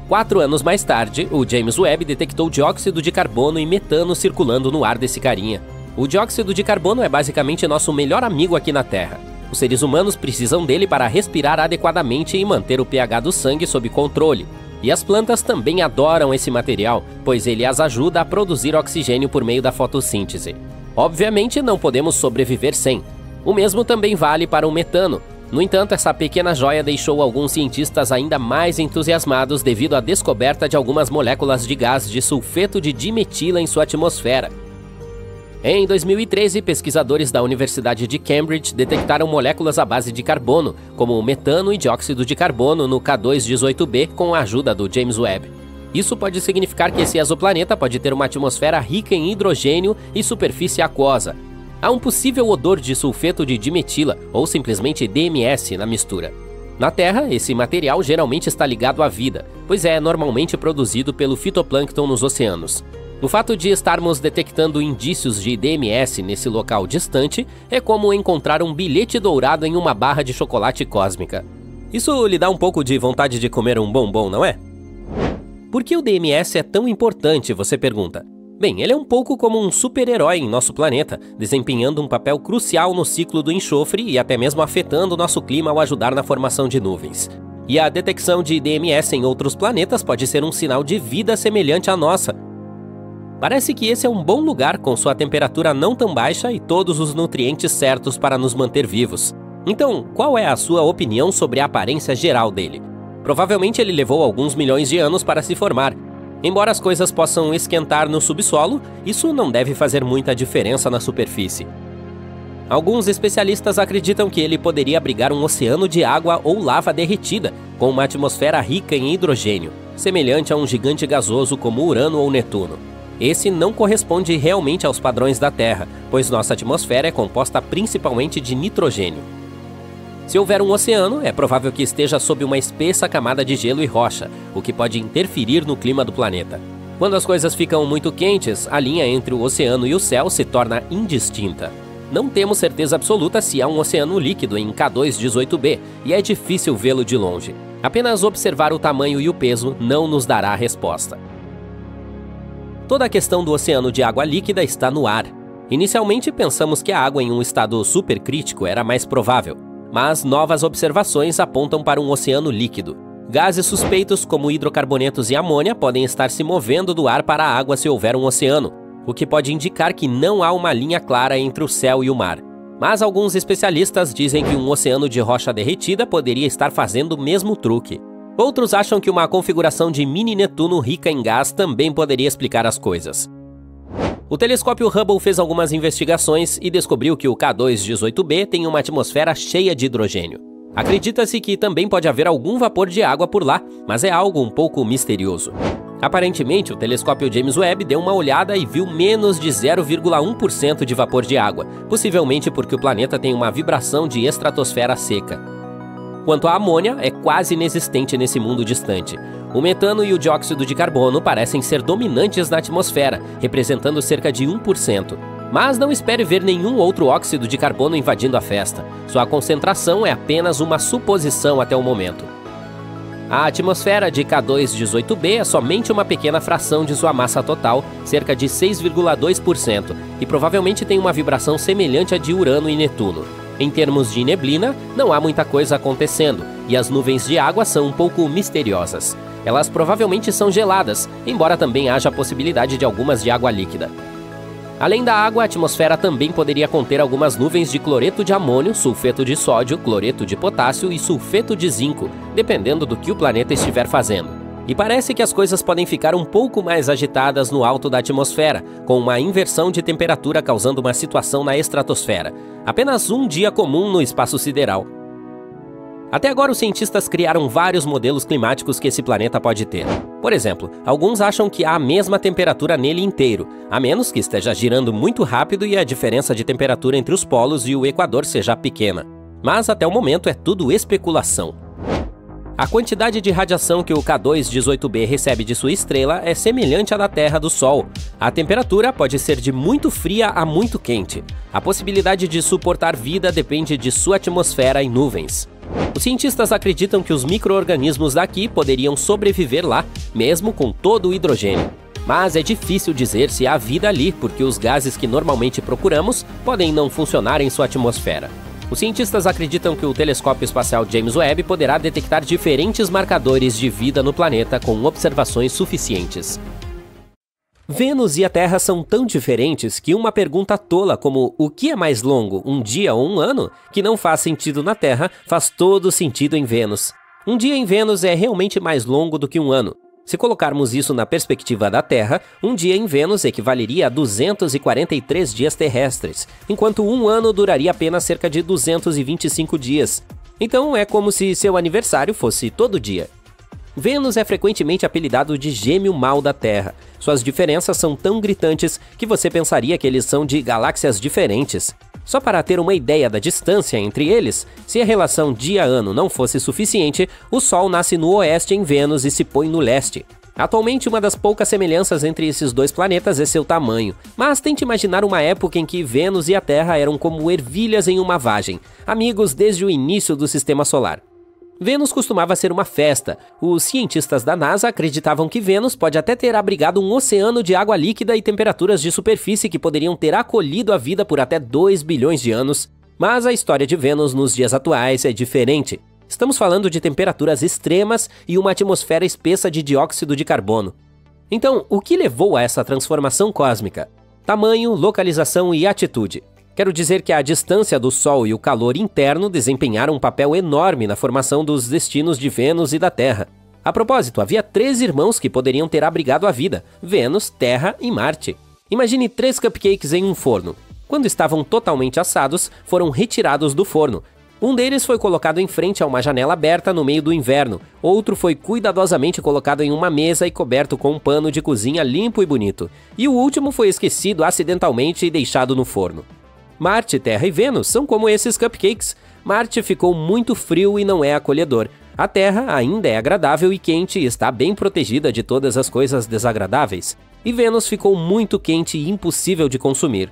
4 anos mais tarde, o James Webb detectou dióxido de carbono e metano circulando no ar desse carinha. O dióxido de carbono é basicamente nosso melhor amigo aqui na Terra. Os seres humanos precisam dele para respirar adequadamente e manter o pH do sangue sob controle. E as plantas também adoram esse material, pois ele as ajuda a produzir oxigênio por meio da fotossíntese. Obviamente, não podemos sobreviver sem. O mesmo também vale para o metano. No entanto, essa pequena joia deixou alguns cientistas ainda mais entusiasmados devido à descoberta de algumas moléculas de gás de sulfeto de dimetila em sua atmosfera. Em 2013, pesquisadores da Universidade de Cambridge detectaram moléculas à base de carbono, como o metano e dióxido de carbono no K2-18b com a ajuda do James Webb. Isso pode significar que esse exoplaneta pode ter uma atmosfera rica em hidrogênio e superfície aquosa. Há um possível odor de sulfeto de dimetila, ou simplesmente DMS, na mistura. Na Terra, esse material geralmente está ligado à vida, pois é normalmente produzido pelo fitoplâncton nos oceanos. O fato de estarmos detectando indícios de DMS nesse local distante é como encontrar um bilhete dourado em uma barra de chocolate cósmica. Isso lhe dá um pouco de vontade de comer um bombom, não é? Por que o DMS é tão importante, você pergunta? Bem, ele é um pouco como um super-herói em nosso planeta, desempenhando um papel crucial no ciclo do enxofre e até mesmo afetando o nosso clima ao ajudar na formação de nuvens. E a detecção de DMS em outros planetas pode ser um sinal de vida semelhante à nossa. Parece que esse é um bom lugar com sua temperatura não tão baixa e todos os nutrientes certos para nos manter vivos. Então, qual é a sua opinião sobre a aparência geral dele? Provavelmente ele levou alguns milhões de anos para se formar. Embora as coisas possam esquentar no subsolo, isso não deve fazer muita diferença na superfície. Alguns especialistas acreditam que ele poderia abrigar um oceano de água ou lava derretida, com uma atmosfera rica em hidrogênio, semelhante a um gigante gasoso como Urano ou Netuno. Esse não corresponde realmente aos padrões da Terra, pois nossa atmosfera é composta principalmente de nitrogênio. Se houver um oceano, é provável que esteja sob uma espessa camada de gelo e rocha, o que pode interferir no clima do planeta. Quando as coisas ficam muito quentes, a linha entre o oceano e o céu se torna indistinta. Não temos certeza absoluta se há um oceano líquido em K2-18b, e é difícil vê-lo de longe. Apenas observar o tamanho e o peso não nos dará a resposta. Toda a questão do oceano de água líquida está no ar. Inicialmente pensamos que a água em um estado supercrítico era mais provável, mas novas observações apontam para um oceano líquido. Gases suspeitos como hidrocarbonetos e amônia podem estar se movendo do ar para a água se houver um oceano, o que pode indicar que não há uma linha clara entre o céu e o mar. Mas alguns especialistas dizem que um oceano de rocha derretida poderia estar fazendo o mesmo truque. Outros acham que uma configuração de mini Netuno rica em gás também poderia explicar as coisas. O telescópio Hubble fez algumas investigações e descobriu que o K2-18b tem uma atmosfera cheia de hidrogênio. Acredita-se que também pode haver algum vapor de água por lá, mas é algo um pouco misterioso. Aparentemente, o telescópio James Webb deu uma olhada e viu menos de 0,1% de vapor de água, possivelmente porque o planeta tem uma vibração de estratosfera seca. Quanto à amônia, é quase inexistente nesse mundo distante. O metano e o dióxido de carbono parecem ser dominantes na atmosfera, representando cerca de 1%. Mas não espere ver nenhum outro óxido de carbono invadindo a festa. Sua concentração é apenas uma suposição até o momento. A atmosfera de K2-18b é somente uma pequena fração de sua massa total, cerca de 6,2%, e provavelmente tem uma vibração semelhante à de Urano e Netuno. Em termos de neblina, não há muita coisa acontecendo, e as nuvens de água são um pouco misteriosas. Elas provavelmente são geladas, embora também haja a possibilidade de algumas de água líquida. Além da água, a atmosfera também poderia conter algumas nuvens de cloreto de amônio, sulfeto de sódio, cloreto de potássio e sulfeto de zinco, dependendo do que o planeta estiver fazendo. E parece que as coisas podem ficar um pouco mais agitadas no alto da atmosfera, com uma inversão de temperatura causando uma situação na estratosfera. Apenas um dia comum no espaço sideral. Até agora, os cientistas criaram vários modelos climáticos que esse planeta pode ter. Por exemplo, alguns acham que há a mesma temperatura nele inteiro, a menos que esteja girando muito rápido e a diferença de temperatura entre os polos e o Equador seja pequena. Mas até o momento é tudo especulação. A quantidade de radiação que o K2-18b recebe de sua estrela é semelhante à da Terra do Sol. A temperatura pode ser de muito fria a muito quente. A possibilidade de suportar vida depende de sua atmosfera e nuvens. Os cientistas acreditam que os micro-organismos daqui poderiam sobreviver lá, mesmo com todo o hidrogênio. Mas é difícil dizer se há vida ali, porque os gases que normalmente procuramos podem não funcionar em sua atmosfera. Os cientistas acreditam que o telescópio espacial James Webb poderá detectar diferentes marcadores de vida no planeta com observações suficientes. Vênus e a Terra são tão diferentes que uma pergunta tola como o que é mais longo, um dia ou um ano, que não faz sentido na Terra, faz todo sentido em Vênus. Um dia em Vênus é realmente mais longo do que um ano. Se colocarmos isso na perspectiva da Terra, um dia em Vênus equivaleria a 243 dias terrestres, enquanto um ano duraria apenas cerca de 225 dias. Então é como se seu aniversário fosse todo dia. Vênus é frequentemente apelidado de gêmeo mau da Terra. Suas diferenças são tão gritantes que você pensaria que eles são de galáxias diferentes. Só para ter uma ideia da distância entre eles, se a relação dia-ano não fosse suficiente, o Sol nasce no oeste em Vênus e se põe no leste. Atualmente, uma das poucas semelhanças entre esses dois planetas é seu tamanho, mas tente imaginar uma época em que Vênus e a Terra eram como ervilhas em uma vagem, amigos desde o início do Sistema Solar. Vênus costumava ser uma festa. Os cientistas da NASA acreditavam que Vênus pode até ter abrigado um oceano de água líquida e temperaturas de superfície que poderiam ter acolhido a vida por até 2 bilhões de anos. Mas a história de Vênus nos dias atuais é diferente. Estamos falando de temperaturas extremas e uma atmosfera espessa de dióxido de carbono. Então, o que levou a essa transformação cósmica? Tamanho, localização e atitude. Quero dizer que a distância do Sol e o calor interno desempenharam um papel enorme na formação dos destinos de Vênus e da Terra. A propósito, havia 3 irmãos que poderiam ter abrigado a vida: Vênus, Terra e Marte. Imagine 3 cupcakes em um forno. Quando estavam totalmente assados, foram retirados do forno. Um deles foi colocado em frente a uma janela aberta no meio do inverno. Outro foi cuidadosamente colocado em uma mesa e coberto com um pano de cozinha limpo e bonito. E o último foi esquecido acidentalmente e deixado no forno. Marte, Terra e Vênus são como esses cupcakes. Marte ficou muito frio e não é acolhedor. A Terra ainda é agradável e quente e está bem protegida de todas as coisas desagradáveis. E Vênus ficou muito quente e impossível de consumir.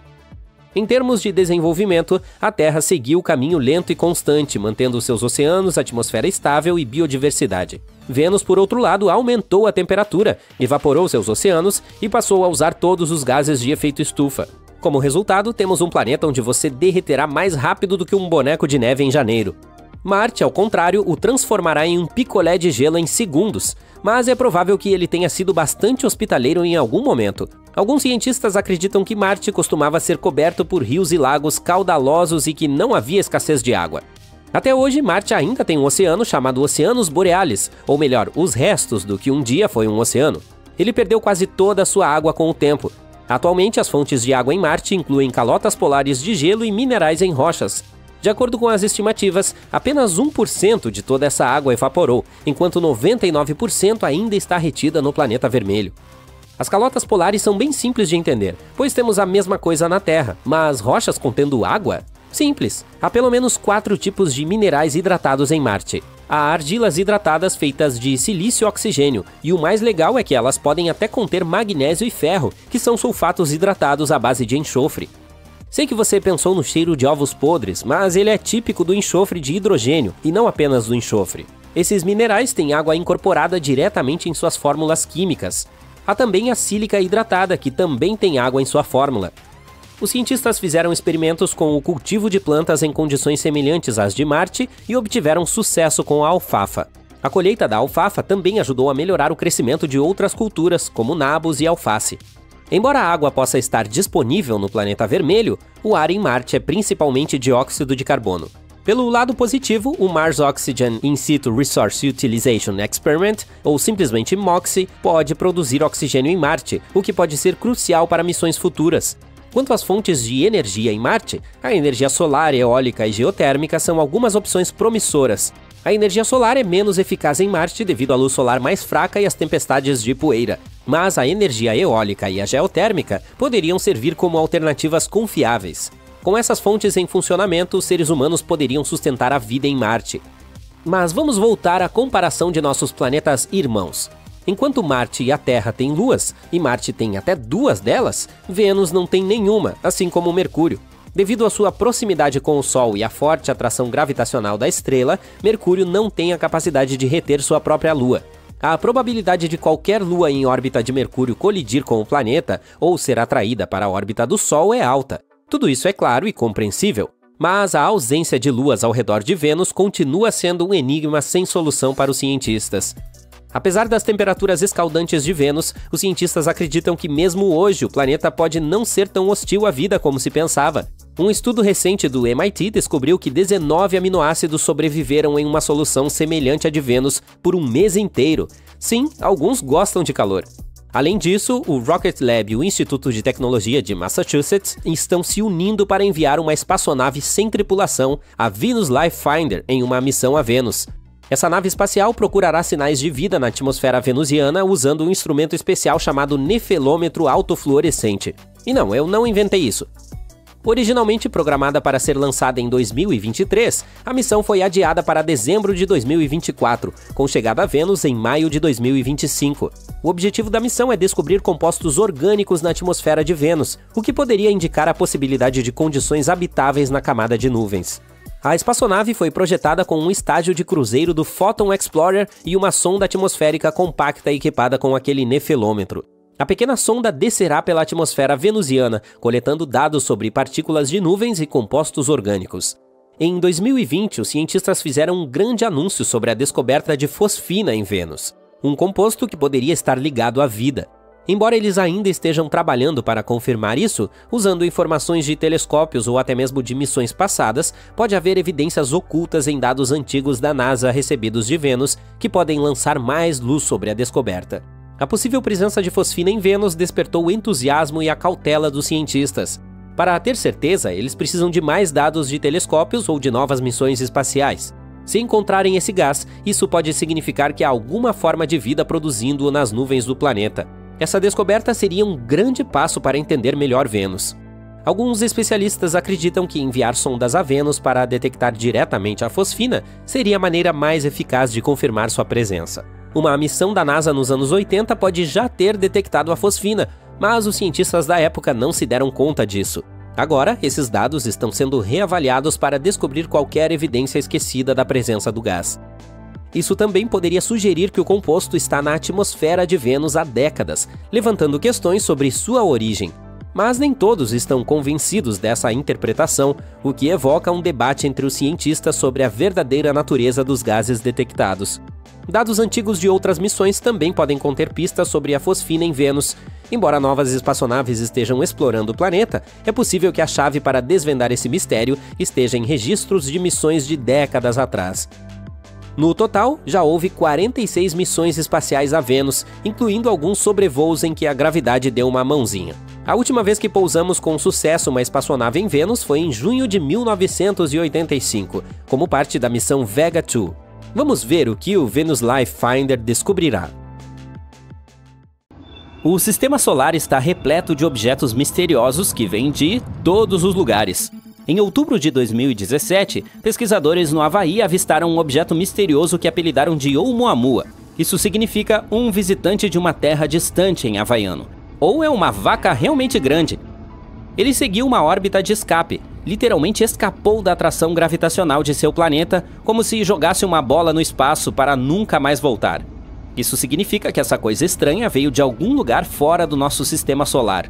Em termos de desenvolvimento, a Terra seguiu o caminho lento e constante, mantendo seus oceanos, atmosfera estável e biodiversidade. Vênus, por outro lado, aumentou a temperatura, evaporou seus oceanos e passou a usar todos os gases de efeito estufa. Como resultado, temos um planeta onde você derreterá mais rápido do que um boneco de neve em janeiro. Marte, ao contrário, o transformará em um picolé de gelo em segundos, mas é provável que ele tenha sido bastante hospitaleiro em algum momento. Alguns cientistas acreditam que Marte costumava ser coberto por rios e lagos caudalosos e que não havia escassez de água. Até hoje, Marte ainda tem um oceano chamado Oceanos Borealis, ou melhor, os restos do que um dia foi um oceano. Ele perdeu quase toda a sua água com o tempo. Atualmente, as fontes de água em Marte incluem calotas polares de gelo e minerais em rochas. De acordo com as estimativas, apenas 1% de toda essa água evaporou, enquanto 99% ainda está retida no planeta vermelho. As calotas polares são bem simples de entender, pois temos a mesma coisa na Terra, mas rochas contendo água? Simples. Há pelo menos 4 tipos de minerais hidratados em Marte. Há argilas hidratadas feitas de silício e oxigênio, e o mais legal é que elas podem até conter magnésio e ferro, que são sulfatos hidratados à base de enxofre. Sei que você pensou no cheiro de ovos podres, mas ele é típico do enxofre de hidrogênio, e não apenas do enxofre. Esses minerais têm água incorporada diretamente em suas fórmulas químicas. Há também a sílica hidratada, que também tem água em sua fórmula. Os cientistas fizeram experimentos com o cultivo de plantas em condições semelhantes às de Marte e obtiveram sucesso com a alfafa. A colheita da alfafa também ajudou a melhorar o crescimento de outras culturas, como nabos e alface. Embora a água possa estar disponível no planeta vermelho, o ar em Marte é principalmente dióxido de carbono. Pelo lado positivo, o Mars Oxygen In Situ Resource Utilization Experiment, ou simplesmente MOXIE, pode produzir oxigênio em Marte, o que pode ser crucial para missões futuras. Quanto às fontes de energia em Marte, a energia solar, eólica e geotérmica são algumas opções promissoras. A energia solar é menos eficaz em Marte devido à luz solar mais fraca e às tempestades de poeira, mas a energia eólica e a geotérmica poderiam servir como alternativas confiáveis. Com essas fontes em funcionamento, os seres humanos poderiam sustentar a vida em Marte. Mas vamos voltar à comparação de nossos planetas irmãos. Enquanto Marte e a Terra têm luas, e Marte tem até 2 delas, Vênus não tem nenhuma, assim como Mercúrio. Devido à sua proximidade com o Sol e à forte atração gravitacional da estrela, Mercúrio não tem a capacidade de reter sua própria lua. A probabilidade de qualquer lua em órbita de Mercúrio colidir com o planeta ou ser atraída para a órbita do Sol é alta. Tudo isso é claro e compreensível, mas a ausência de luas ao redor de Vênus continua sendo um enigma sem solução para os cientistas. Apesar das temperaturas escaldantes de Vênus, os cientistas acreditam que mesmo hoje o planeta pode não ser tão hostil à vida como se pensava. Um estudo recente do MIT descobriu que 19 aminoácidos sobreviveram em uma solução semelhante à de Vênus por um mês inteiro. Sim, alguns gostam de calor. Além disso, o Rocket Lab e o Instituto de Tecnologia de Massachusetts estão se unindo para enviar uma espaçonave sem tripulação, a Venus Life Finder, em uma missão a Vênus. Essa nave espacial procurará sinais de vida na atmosfera venusiana usando um instrumento especial chamado nefelômetro autofluorescente. E não, eu não inventei isso. Originalmente programada para ser lançada em 2023, a missão foi adiada para dezembro de 2024, com chegada a Vênus em maio de 2025. O objetivo da missão é descobrir compostos orgânicos na atmosfera de Vênus, o que poderia indicar a possibilidade de condições habitáveis na camada de nuvens. A espaçonave foi projetada com um estágio de cruzeiro do Photon Explorer e uma sonda atmosférica compacta equipada com aquele nefelômetro. A pequena sonda descerá pela atmosfera venusiana, coletando dados sobre partículas de nuvens e compostos orgânicos. Em 2020, os cientistas fizeram um grande anúncio sobre a descoberta de fosfina em Vênus, um composto que poderia estar ligado à vida. Embora eles ainda estejam trabalhando para confirmar isso, usando informações de telescópios ou até mesmo de missões passadas, pode haver evidências ocultas em dados antigos da NASA recebidos de Vênus que podem lançar mais luz sobre a descoberta. A possível presença de fosfina em Vênus despertou o entusiasmo e a cautela dos cientistas. Para ter certeza, eles precisam de mais dados de telescópios ou de novas missões espaciais. Se encontrarem esse gás, isso pode significar que há alguma forma de vida produzindo-o nas nuvens do planeta. Essa descoberta seria um grande passo para entender melhor Vênus. Alguns especialistas acreditam que enviar sondas a Vênus para detectar diretamente a fosfina seria a maneira mais eficaz de confirmar sua presença. Uma missão da NASA nos anos 80 pode já ter detectado a fosfina, mas os cientistas da época não se deram conta disso. Agora, esses dados estão sendo reavaliados para descobrir qualquer evidência esquecida da presença do gás. Isso também poderia sugerir que o composto está na atmosfera de Vênus há décadas, levantando questões sobre sua origem. Mas nem todos estão convencidos dessa interpretação, o que evoca um debate entre os cientistas sobre a verdadeira natureza dos gases detectados. Dados antigos de outras missões também podem conter pistas sobre a fosfina em Vênus. Embora novas espaçonaves estejam explorando o planeta, é possível que a chave para desvendar esse mistério esteja em registros de missões de décadas atrás. No total, já houve 46 missões espaciais a Vênus, incluindo alguns sobrevoos em que a gravidade deu uma mãozinha. A última vez que pousamos com sucesso uma espaçonave em Vênus foi em junho de 1985, como parte da missão Vega 2. Vamos ver o que o Venus Life Finder descobrirá. O sistema solar está repleto de objetos misteriosos que vêm de todos os lugares. Em outubro de 2017, pesquisadores no Havaí avistaram um objeto misterioso que apelidaram de Oumuamua. Isso significa um visitante de uma terra distante em havaiano. Ou é uma vaca realmente grande. Ele seguiu uma órbita de escape, literalmente escapou da atração gravitacional de seu planeta, como se jogasse uma bola no espaço para nunca mais voltar. Isso significa que essa coisa estranha veio de algum lugar fora do nosso sistema solar.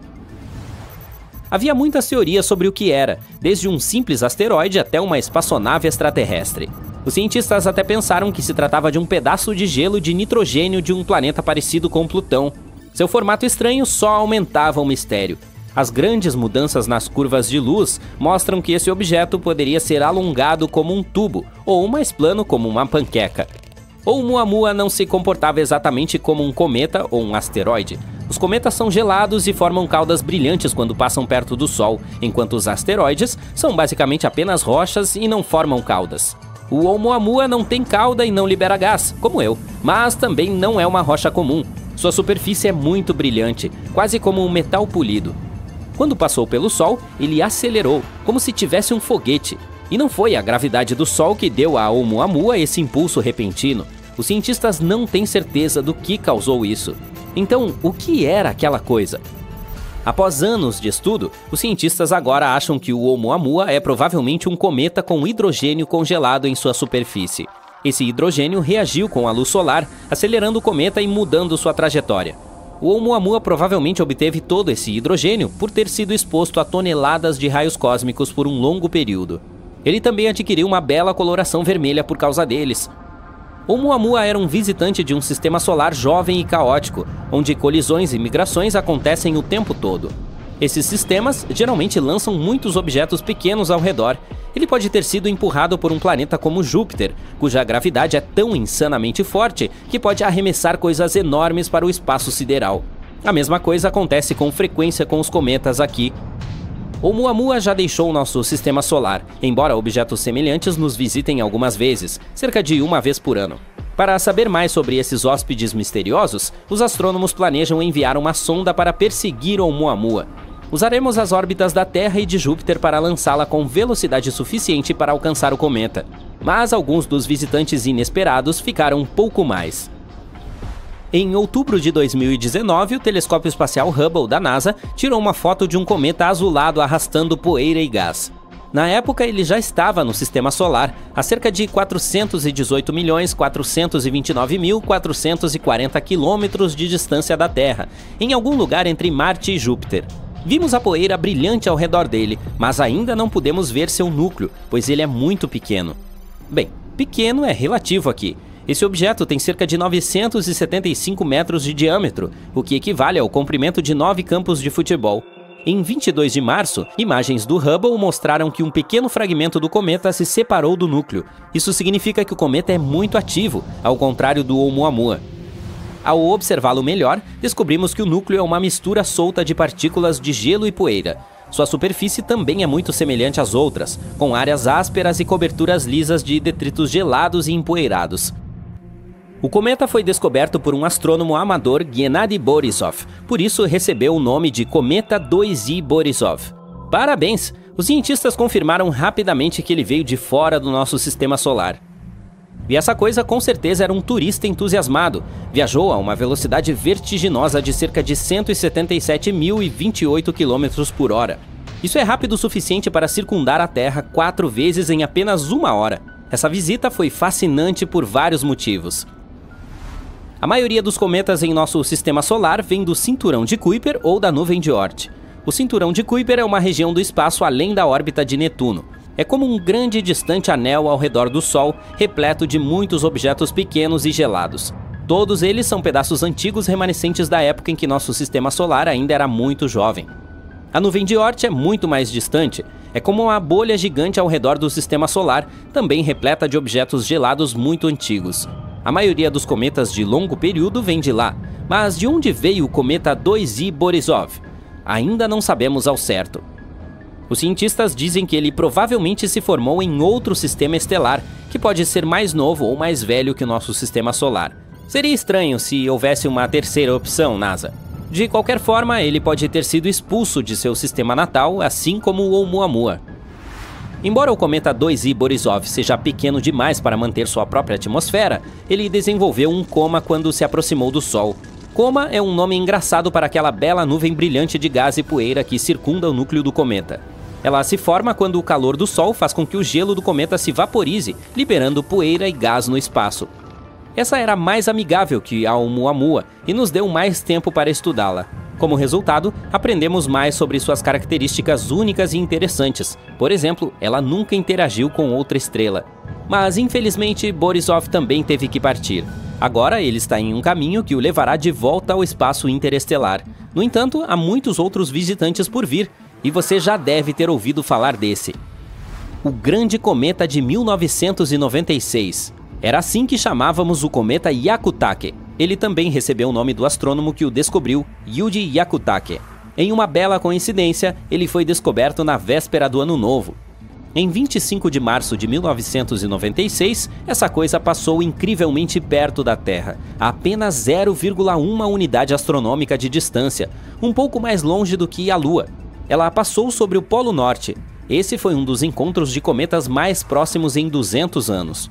Havia muitas teorias sobre o que era, desde um simples asteroide até uma espaçonave extraterrestre. Os cientistas até pensaram que se tratava de um pedaço de gelo de nitrogênio de um planeta parecido com Plutão. Seu formato estranho só aumentava o mistério. As grandes mudanças nas curvas de luz mostram que esse objeto poderia ser alongado como um tubo ou mais plano como uma panqueca. Oumuamua não se comportava exatamente como um cometa ou um asteroide. Os cometas são gelados e formam caudas brilhantes quando passam perto do Sol, enquanto os asteroides são basicamente apenas rochas e não formam caudas. O Oumuamua não tem cauda e não libera gás, como eu, mas também não é uma rocha comum. Sua superfície é muito brilhante, quase como um metal polido. Quando passou pelo Sol, ele acelerou, como se tivesse um foguete. E não foi a gravidade do Sol que deu a Oumuamua esse impulso repentino. Os cientistas não têm certeza do que causou isso. Então, o que era aquela coisa? Após anos de estudo, os cientistas agora acham que o Oumuamua é provavelmente um cometa com hidrogênio congelado em sua superfície. Esse hidrogênio reagiu com a luz solar, acelerando o cometa e mudando sua trajetória. O Oumuamua provavelmente obteve todo esse hidrogênio por ter sido exposto a toneladas de raios cósmicos por um longo período. Ele também adquiriu uma bela coloração vermelha por causa deles. Oumuamua era um visitante de um sistema solar jovem e caótico, onde colisões e migrações acontecem o tempo todo. Esses sistemas geralmente lançam muitos objetos pequenos ao redor. Ele pode ter sido empurrado por um planeta como Júpiter, cuja gravidade é tão insanamente forte que pode arremessar coisas enormes para o espaço sideral. A mesma coisa acontece com frequência com os cometas aqui. Oumuamua já deixou nosso sistema solar, embora objetos semelhantes nos visitem algumas vezes, cerca de uma vez por ano. Para saber mais sobre esses hóspedes misteriosos, os astrônomos planejam enviar uma sonda para perseguir Oumuamua. Usaremos as órbitas da Terra e de Júpiter para lançá-la com velocidade suficiente para alcançar o cometa. Mas alguns dos visitantes inesperados ficaram um pouco mais. Em outubro de 2019, o telescópio espacial Hubble da NASA tirou uma foto de um cometa azulado arrastando poeira e gás. Na época, ele já estava no Sistema Solar, a cerca de 418.429.440 quilômetros de distância da Terra, em algum lugar entre Marte e Júpiter. Vimos a poeira brilhante ao redor dele, mas ainda não pudemos ver seu núcleo, pois ele é muito pequeno. Bem, pequeno é relativo aqui. Esse objeto tem cerca de 975 metros de diâmetro, o que equivale ao comprimento de 9 campos de futebol. Em 22 de março, imagens do Hubble mostraram que um pequeno fragmento do cometa se separou do núcleo. Isso significa que o cometa é muito ativo, ao contrário do Oumuamua. Ao observá-lo melhor, descobrimos que o núcleo é uma mistura solta de partículas de gelo e poeira. Sua superfície também é muito semelhante às outras, com áreas ásperas e coberturas lisas de detritos gelados e empoeirados. O cometa foi descoberto por um astrônomo amador, Gennady Borisov, por isso recebeu o nome de Cometa 2I Borisov. Parabéns! Os cientistas confirmaram rapidamente que ele veio de fora do nosso sistema solar. E essa coisa com certeza era um turista entusiasmado. Viajou a uma velocidade vertiginosa de cerca de 177.028 km por hora. Isso é rápido o suficiente para circundar a Terra 4 vezes em apenas uma hora. Essa visita foi fascinante por vários motivos. A maioria dos cometas em nosso sistema solar vem do cinturão de Kuiper ou da nuvem de Oort. O cinturão de Kuiper é uma região do espaço além da órbita de Netuno. É como um grande e distante anel ao redor do Sol, repleto de muitos objetos pequenos e gelados. Todos eles são pedaços antigos remanescentes da época em que nosso sistema solar ainda era muito jovem. A nuvem de Oort é muito mais distante. É como uma bolha gigante ao redor do sistema solar, também repleta de objetos gelados muito antigos. A maioria dos cometas de longo período vem de lá. Mas de onde veio o cometa 2I Borisov? Ainda não sabemos ao certo. Os cientistas dizem que ele provavelmente se formou em outro sistema estelar, que pode ser mais novo ou mais velho que o nosso sistema solar. Seria estranho se houvesse uma terceira opção, NASA. De qualquer forma, ele pode ter sido expulso de seu sistema natal, assim como o Oumuamua. Embora o cometa 2I Borisov seja pequeno demais para manter sua própria atmosfera, ele desenvolveu um coma quando se aproximou do Sol. Coma é um nome engraçado para aquela bela nuvem brilhante de gás e poeira que circunda o núcleo do cometa. Ela se forma quando o calor do Sol faz com que o gelo do cometa se vaporize, liberando poeira e gás no espaço. Essa era mais amigável que a Oumuamua e nos deu mais tempo para estudá-la. Como resultado, aprendemos mais sobre suas características únicas e interessantes. Por exemplo, ela nunca interagiu com outra estrela. Mas, infelizmente, Borisov também teve que partir. Agora ele está em um caminho que o levará de volta ao espaço interestelar. No entanto, há muitos outros visitantes por vir, e você já deve ter ouvido falar desse. O Grande Cometa de 1996. Era assim que chamávamos o cometa Hyakutake. Ele também recebeu o nome do astrônomo que o descobriu, Yuji Hyakutake. Em uma bela coincidência, ele foi descoberto na véspera do Ano Novo. Em 25 de março de 1996, essa coisa passou incrivelmente perto da Terra, a apenas 0,1 unidade astronômica de distância, um pouco mais longe do que a Lua. Ela passou sobre o Polo Norte. Esse foi um dos encontros de cometas mais próximos em 200 anos.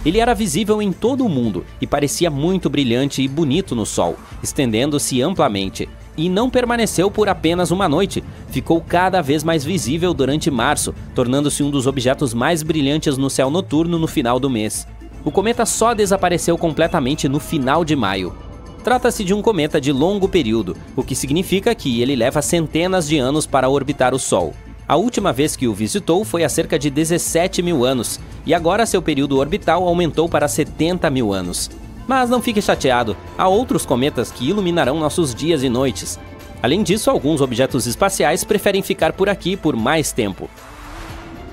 Ele era visível em todo o mundo e parecia muito brilhante e bonito no Sol, estendendo-se amplamente. E não permaneceu por apenas uma noite, ficou cada vez mais visível durante março, tornando-se um dos objetos mais brilhantes no céu noturno no final do mês. O cometa só desapareceu completamente no final de maio. Trata-se de um cometa de longo período, o que significa que ele leva centenas de anos para orbitar o Sol. A última vez que o visitou foi há cerca de 17 mil anos, e agora seu período orbital aumentou para 70 mil anos. Mas não fique chateado, há outros cometas que iluminarão nossos dias e noites. Além disso, alguns objetos espaciais preferem ficar por aqui por mais tempo.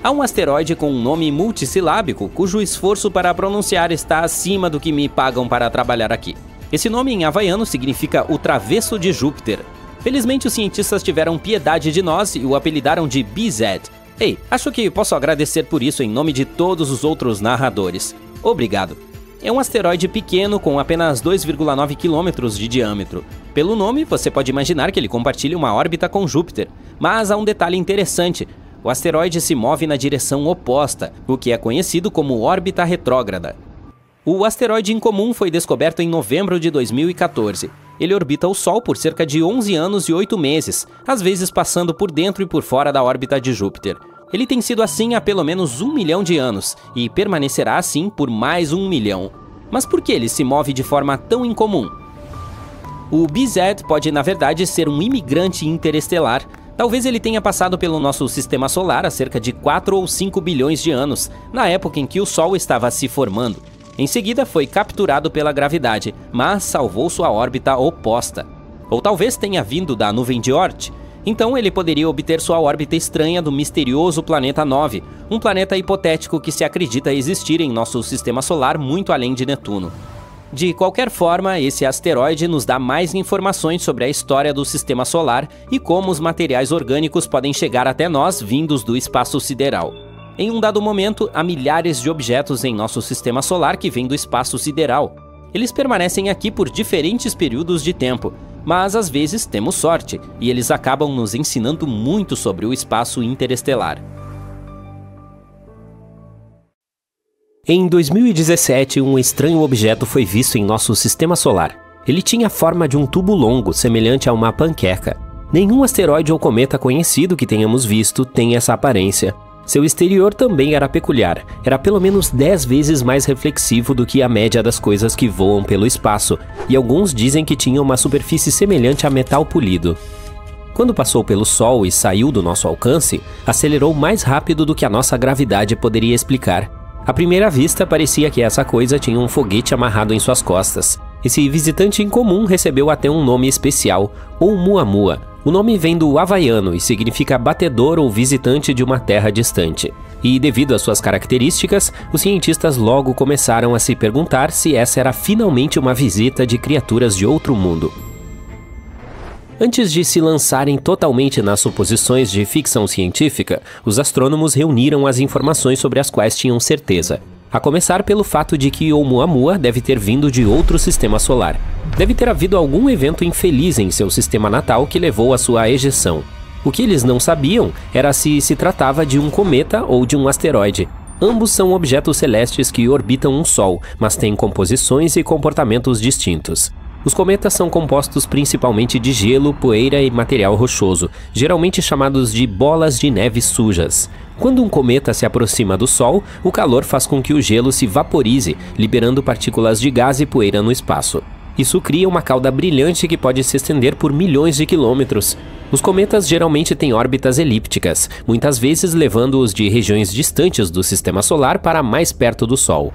Há um asteroide com um nome multissilábico cujo esforço para pronunciar está acima do que me pagam para trabalhar aqui. Esse nome em havaiano significa o Travesso de Júpiter. Felizmente, os cientistas tiveram piedade de nós e o apelidaram de BZ. Ei, acho que posso agradecer por isso em nome de todos os outros narradores. Obrigado. É um asteroide pequeno com apenas 2,9 km de diâmetro. Pelo nome, você pode imaginar que ele compartilha uma órbita com Júpiter. Mas há um detalhe interessante. O asteroide se move na direção oposta, o que é conhecido como órbita retrógrada. O asteroide incomum foi descoberto em novembro de 2014. Ele orbita o Sol por cerca de 11 anos e 8 meses, às vezes passando por dentro e por fora da órbita de Júpiter. Ele tem sido assim há pelo menos 1 milhão de anos, e permanecerá assim por mais 1 milhão. Mas por que ele se move de forma tão incomum? O BZ pode, na verdade, ser um imigrante interestelar. Talvez ele tenha passado pelo nosso sistema solar há cerca de 4 ou 5 bilhões de anos, na época em que o Sol estava se formando. Em seguida, foi capturado pela gravidade, mas salvou sua órbita oposta. Ou talvez tenha vindo da nuvem de Oort. Então ele poderia obter sua órbita estranha do misterioso planeta 9, um planeta hipotético que se acredita existir em nosso sistema solar muito além de Netuno. De qualquer forma, esse asteroide nos dá mais informações sobre a história do sistema solar e como os materiais orgânicos podem chegar até nós vindos do espaço sideral. Em um dado momento, há milhares de objetos em nosso sistema solar que vêm do espaço sideral. Eles permanecem aqui por diferentes períodos de tempo, mas às vezes temos sorte, e eles acabam nos ensinando muito sobre o espaço interestelar. Em 2017, um estranho objeto foi visto em nosso sistema solar. Ele tinha a forma de um tubo longo, semelhante a uma panqueca. Nenhum asteroide ou cometa conhecido que tenhamos visto tem essa aparência. Seu exterior também era peculiar, era pelo menos 10 vezes mais reflexivo do que a média das coisas que voam pelo espaço, e alguns dizem que tinha uma superfície semelhante a metal polido. Quando passou pelo Sol e saiu do nosso alcance, acelerou mais rápido do que a nossa gravidade poderia explicar. À primeira vista, parecia que essa coisa tinha um foguete amarrado em suas costas. Esse visitante incomum recebeu até um nome especial, Oumuamua. O nome vem do havaiano e significa batedor ou visitante de uma terra distante. E devido às suas características, os cientistas logo começaram a se perguntar se essa era finalmente uma visita de criaturas de outro mundo. Antes de se lançarem totalmente nas suposições de ficção científica, os astrônomos reuniram as informações sobre as quais tinham certeza. A começar pelo fato de que Oumuamua deve ter vindo de outro sistema solar. Deve ter havido algum evento infeliz em seu sistema natal que levou à sua ejeção. O que eles não sabiam era se tratava de um cometa ou de um asteroide. Ambos são objetos celestes que orbitam um Sol, mas têm composições e comportamentos distintos. Os cometas são compostos principalmente de gelo, poeira e material rochoso, geralmente chamados de bolas de neve sujas. Quando um cometa se aproxima do Sol, o calor faz com que o gelo se vaporize, liberando partículas de gás e poeira no espaço. Isso cria uma cauda brilhante que pode se estender por milhões de quilômetros. Os cometas geralmente têm órbitas elípticas, muitas vezes levando-os de regiões distantes do sistema solar para mais perto do Sol.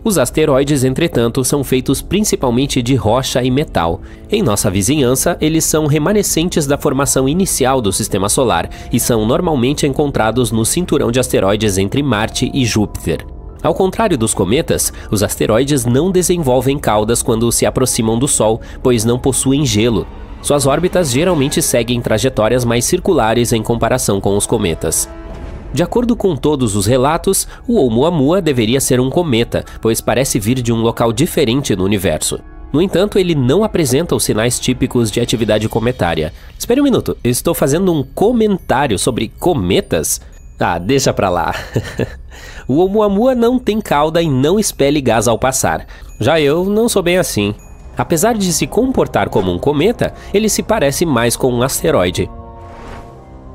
Os asteroides, entretanto, são feitos principalmente de rocha e metal. Em nossa vizinhança, eles são remanescentes da formação inicial do sistema solar e são normalmente encontrados no cinturão de asteroides entre Marte e Júpiter. Ao contrário dos cometas, os asteroides não desenvolvem caudas quando se aproximam do Sol, pois não possuem gelo. Suas órbitas geralmente seguem trajetórias mais circulares em comparação com os cometas. De acordo com todos os relatos, o Oumuamua deveria ser um cometa, pois parece vir de um local diferente no universo. No entanto, ele não apresenta os sinais típicos de atividade cometária. Espere um minuto, eu estou fazendo um comentário sobre cometas? Ah, deixa pra lá. O Oumuamua não tem cauda e não expele gás ao passar. Já eu não sou bem assim. Apesar de se comportar como um cometa, ele se parece mais com um asteroide.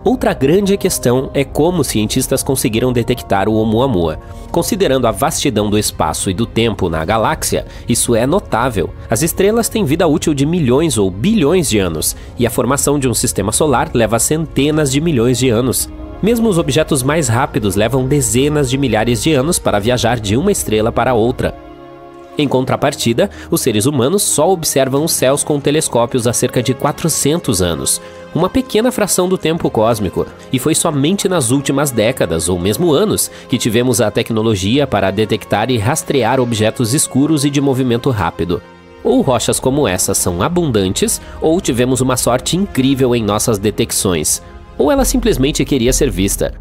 Outra grande questão é como cientistas conseguiram detectar o Oumuamua. Considerando a vastidão do espaço e do tempo na galáxia, isso é notável. As estrelas têm vida útil de milhões ou bilhões de anos, e a formação de um sistema solar leva centenas de milhões de anos. Mesmo os objetos mais rápidos levam dezenas de milhares de anos para viajar de uma estrela para outra. Em contrapartida, os seres humanos só observam os céus com telescópios há cerca de 400 anos, uma pequena fração do tempo cósmico, e foi somente nas últimas décadas ou mesmo anos que tivemos a tecnologia para detectar e rastrear objetos escuros e de movimento rápido. Ou rochas como essas são abundantes, ou tivemos uma sorte incrível em nossas detecções, ou ela simplesmente queria ser vista.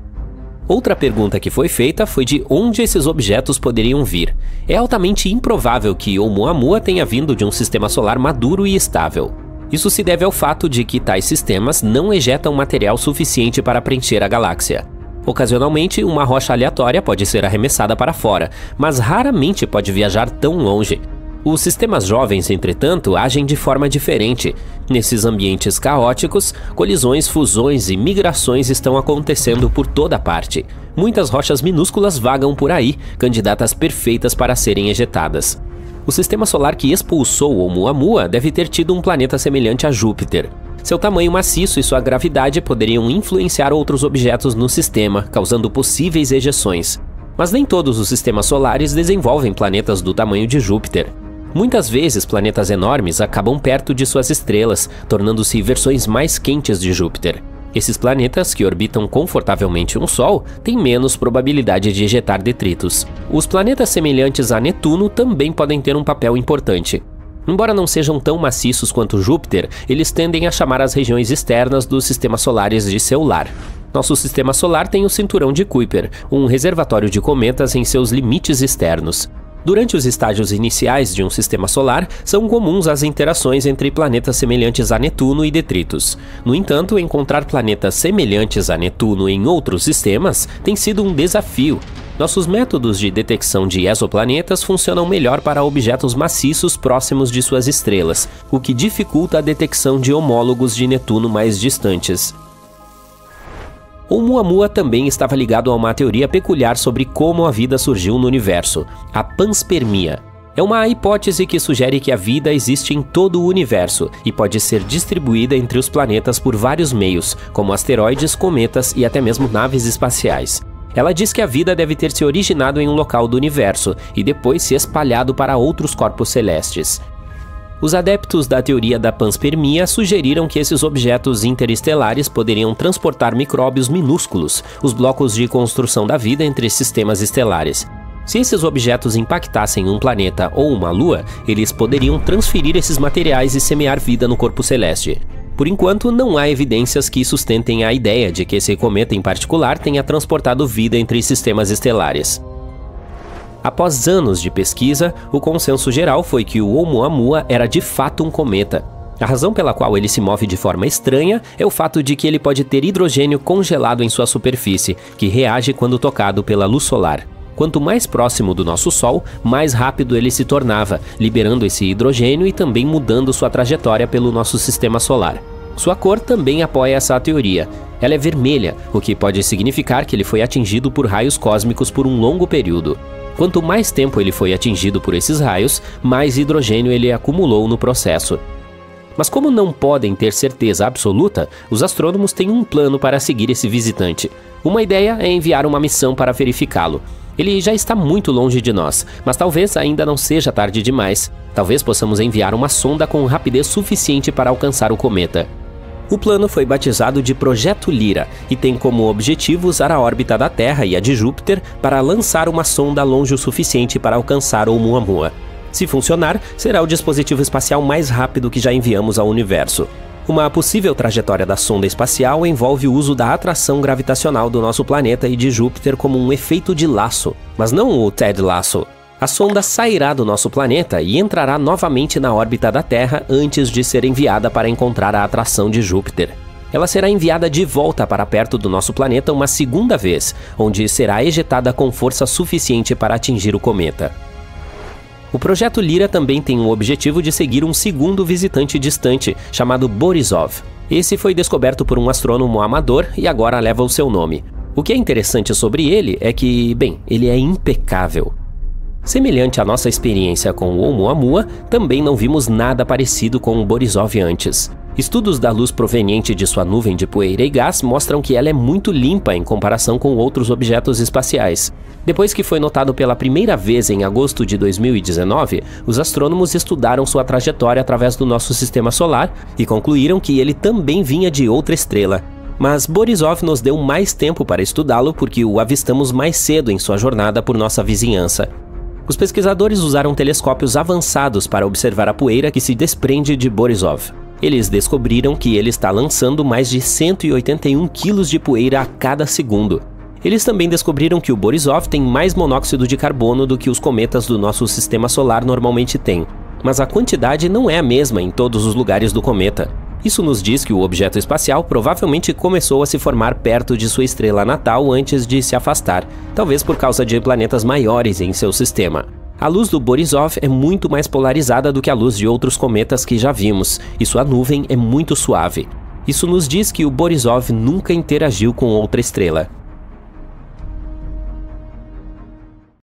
Outra pergunta que foi feita foi de onde esses objetos poderiam vir. É altamente improvável que Oumuamua tenha vindo de um sistema solar maduro e estável. Isso se deve ao fato de que tais sistemas não ejetam material suficiente para preencher a galáxia. Ocasionalmente, uma rocha aleatória pode ser arremessada para fora, mas raramente pode viajar tão longe. Os sistemas jovens, entretanto, agem de forma diferente. Nesses ambientes caóticos, colisões, fusões e migrações estão acontecendo por toda parte. Muitas rochas minúsculas vagam por aí, candidatas perfeitas para serem ejetadas. O sistema solar que expulsou Oumuamua deve ter tido um planeta semelhante a Júpiter. Seu tamanho maciço e sua gravidade poderiam influenciar outros objetos no sistema, causando possíveis ejeções. Mas nem todos os sistemas solares desenvolvem planetas do tamanho de Júpiter. Muitas vezes, planetas enormes acabam perto de suas estrelas, tornando-se versões mais quentes de Júpiter. Esses planetas, que orbitam confortavelmente um Sol, têm menos probabilidade de ejetar detritos. Os planetas semelhantes a Netuno também podem ter um papel importante. Embora não sejam tão maciços quanto Júpiter, eles tendem a chamar as regiões externas dos sistemas solares de seu lar. Nosso sistema solar tem o cinturão de Kuiper, um reservatório de cometas em seus limites externos. Durante os estágios iniciais de um sistema solar, são comuns as interações entre planetas semelhantes a Netuno e detritos. No entanto, encontrar planetas semelhantes a Netuno em outros sistemas tem sido um desafio. Nossos métodos de detecção de exoplanetas funcionam melhor para objetos maciços próximos de suas estrelas, o que dificulta a detecção de homólogos de Netuno mais distantes. Oumuamua também estava ligado a uma teoria peculiar sobre como a vida surgiu no universo, a panspermia. É uma hipótese que sugere que a vida existe em todo o universo e pode ser distribuída entre os planetas por vários meios, como asteroides, cometas e até mesmo naves espaciais. Ela diz que a vida deve ter se originado em um local do universo e depois se espalhado para outros corpos celestes. Os adeptos da teoria da panspermia sugeriram que esses objetos interestelares poderiam transportar micróbios minúsculos, os blocos de construção da vida entre sistemas estelares. Se esses objetos impactassem um planeta ou uma lua, eles poderiam transferir esses materiais e semear vida no corpo celeste. Por enquanto, não há evidências que sustentem a ideia de que esse cometa em particular tenha transportado vida entre sistemas estelares. Após anos de pesquisa, o consenso geral foi que o Oumuamua era de fato um cometa. A razão pela qual ele se move de forma estranha é o fato de que ele pode ter hidrogênio congelado em sua superfície, que reage quando tocado pela luz solar. Quanto mais próximo do nosso Sol, mais rápido ele se tornava, liberando esse hidrogênio e também mudando sua trajetória pelo nosso sistema solar. Sua cor também apoia essa teoria. Ela é vermelha, o que pode significar que ele foi atingido por raios cósmicos por um longo período. Quanto mais tempo ele foi atingido por esses raios, mais hidrogênio ele acumulou no processo. Mas como não podem ter certeza absoluta, os astrônomos têm um plano para seguir esse visitante. Uma ideia é enviar uma missão para verificá-lo. Ele já está muito longe de nós, mas talvez ainda não seja tarde demais. Talvez possamos enviar uma sonda com rapidez suficiente para alcançar o cometa. O plano foi batizado de Projeto Lyra e tem como objetivo usar a órbita da Terra e a de Júpiter para lançar uma sonda longe o suficiente para alcançar Oumuamua. Se funcionar, será o dispositivo espacial mais rápido que já enviamos ao universo. Uma possível trajetória da sonda espacial envolve o uso da atração gravitacional do nosso planeta e de Júpiter como um efeito de laço, mas não o Ted Lasso. A sonda sairá do nosso planeta e entrará novamente na órbita da Terra antes de ser enviada para encontrar a atração de Júpiter. Ela será enviada de volta para perto do nosso planeta uma segunda vez, onde será ejetada com força suficiente para atingir o cometa. O Projeto Lyra também tem o objetivo de seguir um segundo visitante distante, chamado Borisov. Esse foi descoberto por um astrônomo amador e agora leva o seu nome. O que é interessante sobre ele é que, bem, ele é impecável. Semelhante à nossa experiência com o Oumuamua, também não vimos nada parecido com o Borisov antes. Estudos da luz proveniente de sua nuvem de poeira e gás mostram que ela é muito limpa em comparação com outros objetos espaciais. Depois que foi notado pela primeira vez em agosto de 2019, os astrônomos estudaram sua trajetória através do nosso sistema solar e concluíram que ele também vinha de outra estrela. Mas Borisov nos deu mais tempo para estudá-lo porque o avistamos mais cedo em sua jornada por nossa vizinhança. Os pesquisadores usaram telescópios avançados para observar a poeira que se desprende de Borisov. Eles descobriram que ele está lançando mais de 181 quilos de poeira a cada segundo. Eles também descobriram que o Borisov tem mais monóxido de carbono do que os cometas do nosso sistema solar normalmente têm. Mas a quantidade não é a mesma em todos os lugares do cometa. Isso nos diz que o objeto espacial provavelmente começou a se formar perto de sua estrela natal antes de se afastar, talvez por causa de planetas maiores em seu sistema. A luz do Borisov é muito mais polarizada do que a luz de outros cometas que já vimos, e sua nuvem é muito suave. Isso nos diz que o Borisov nunca interagiu com outra estrela.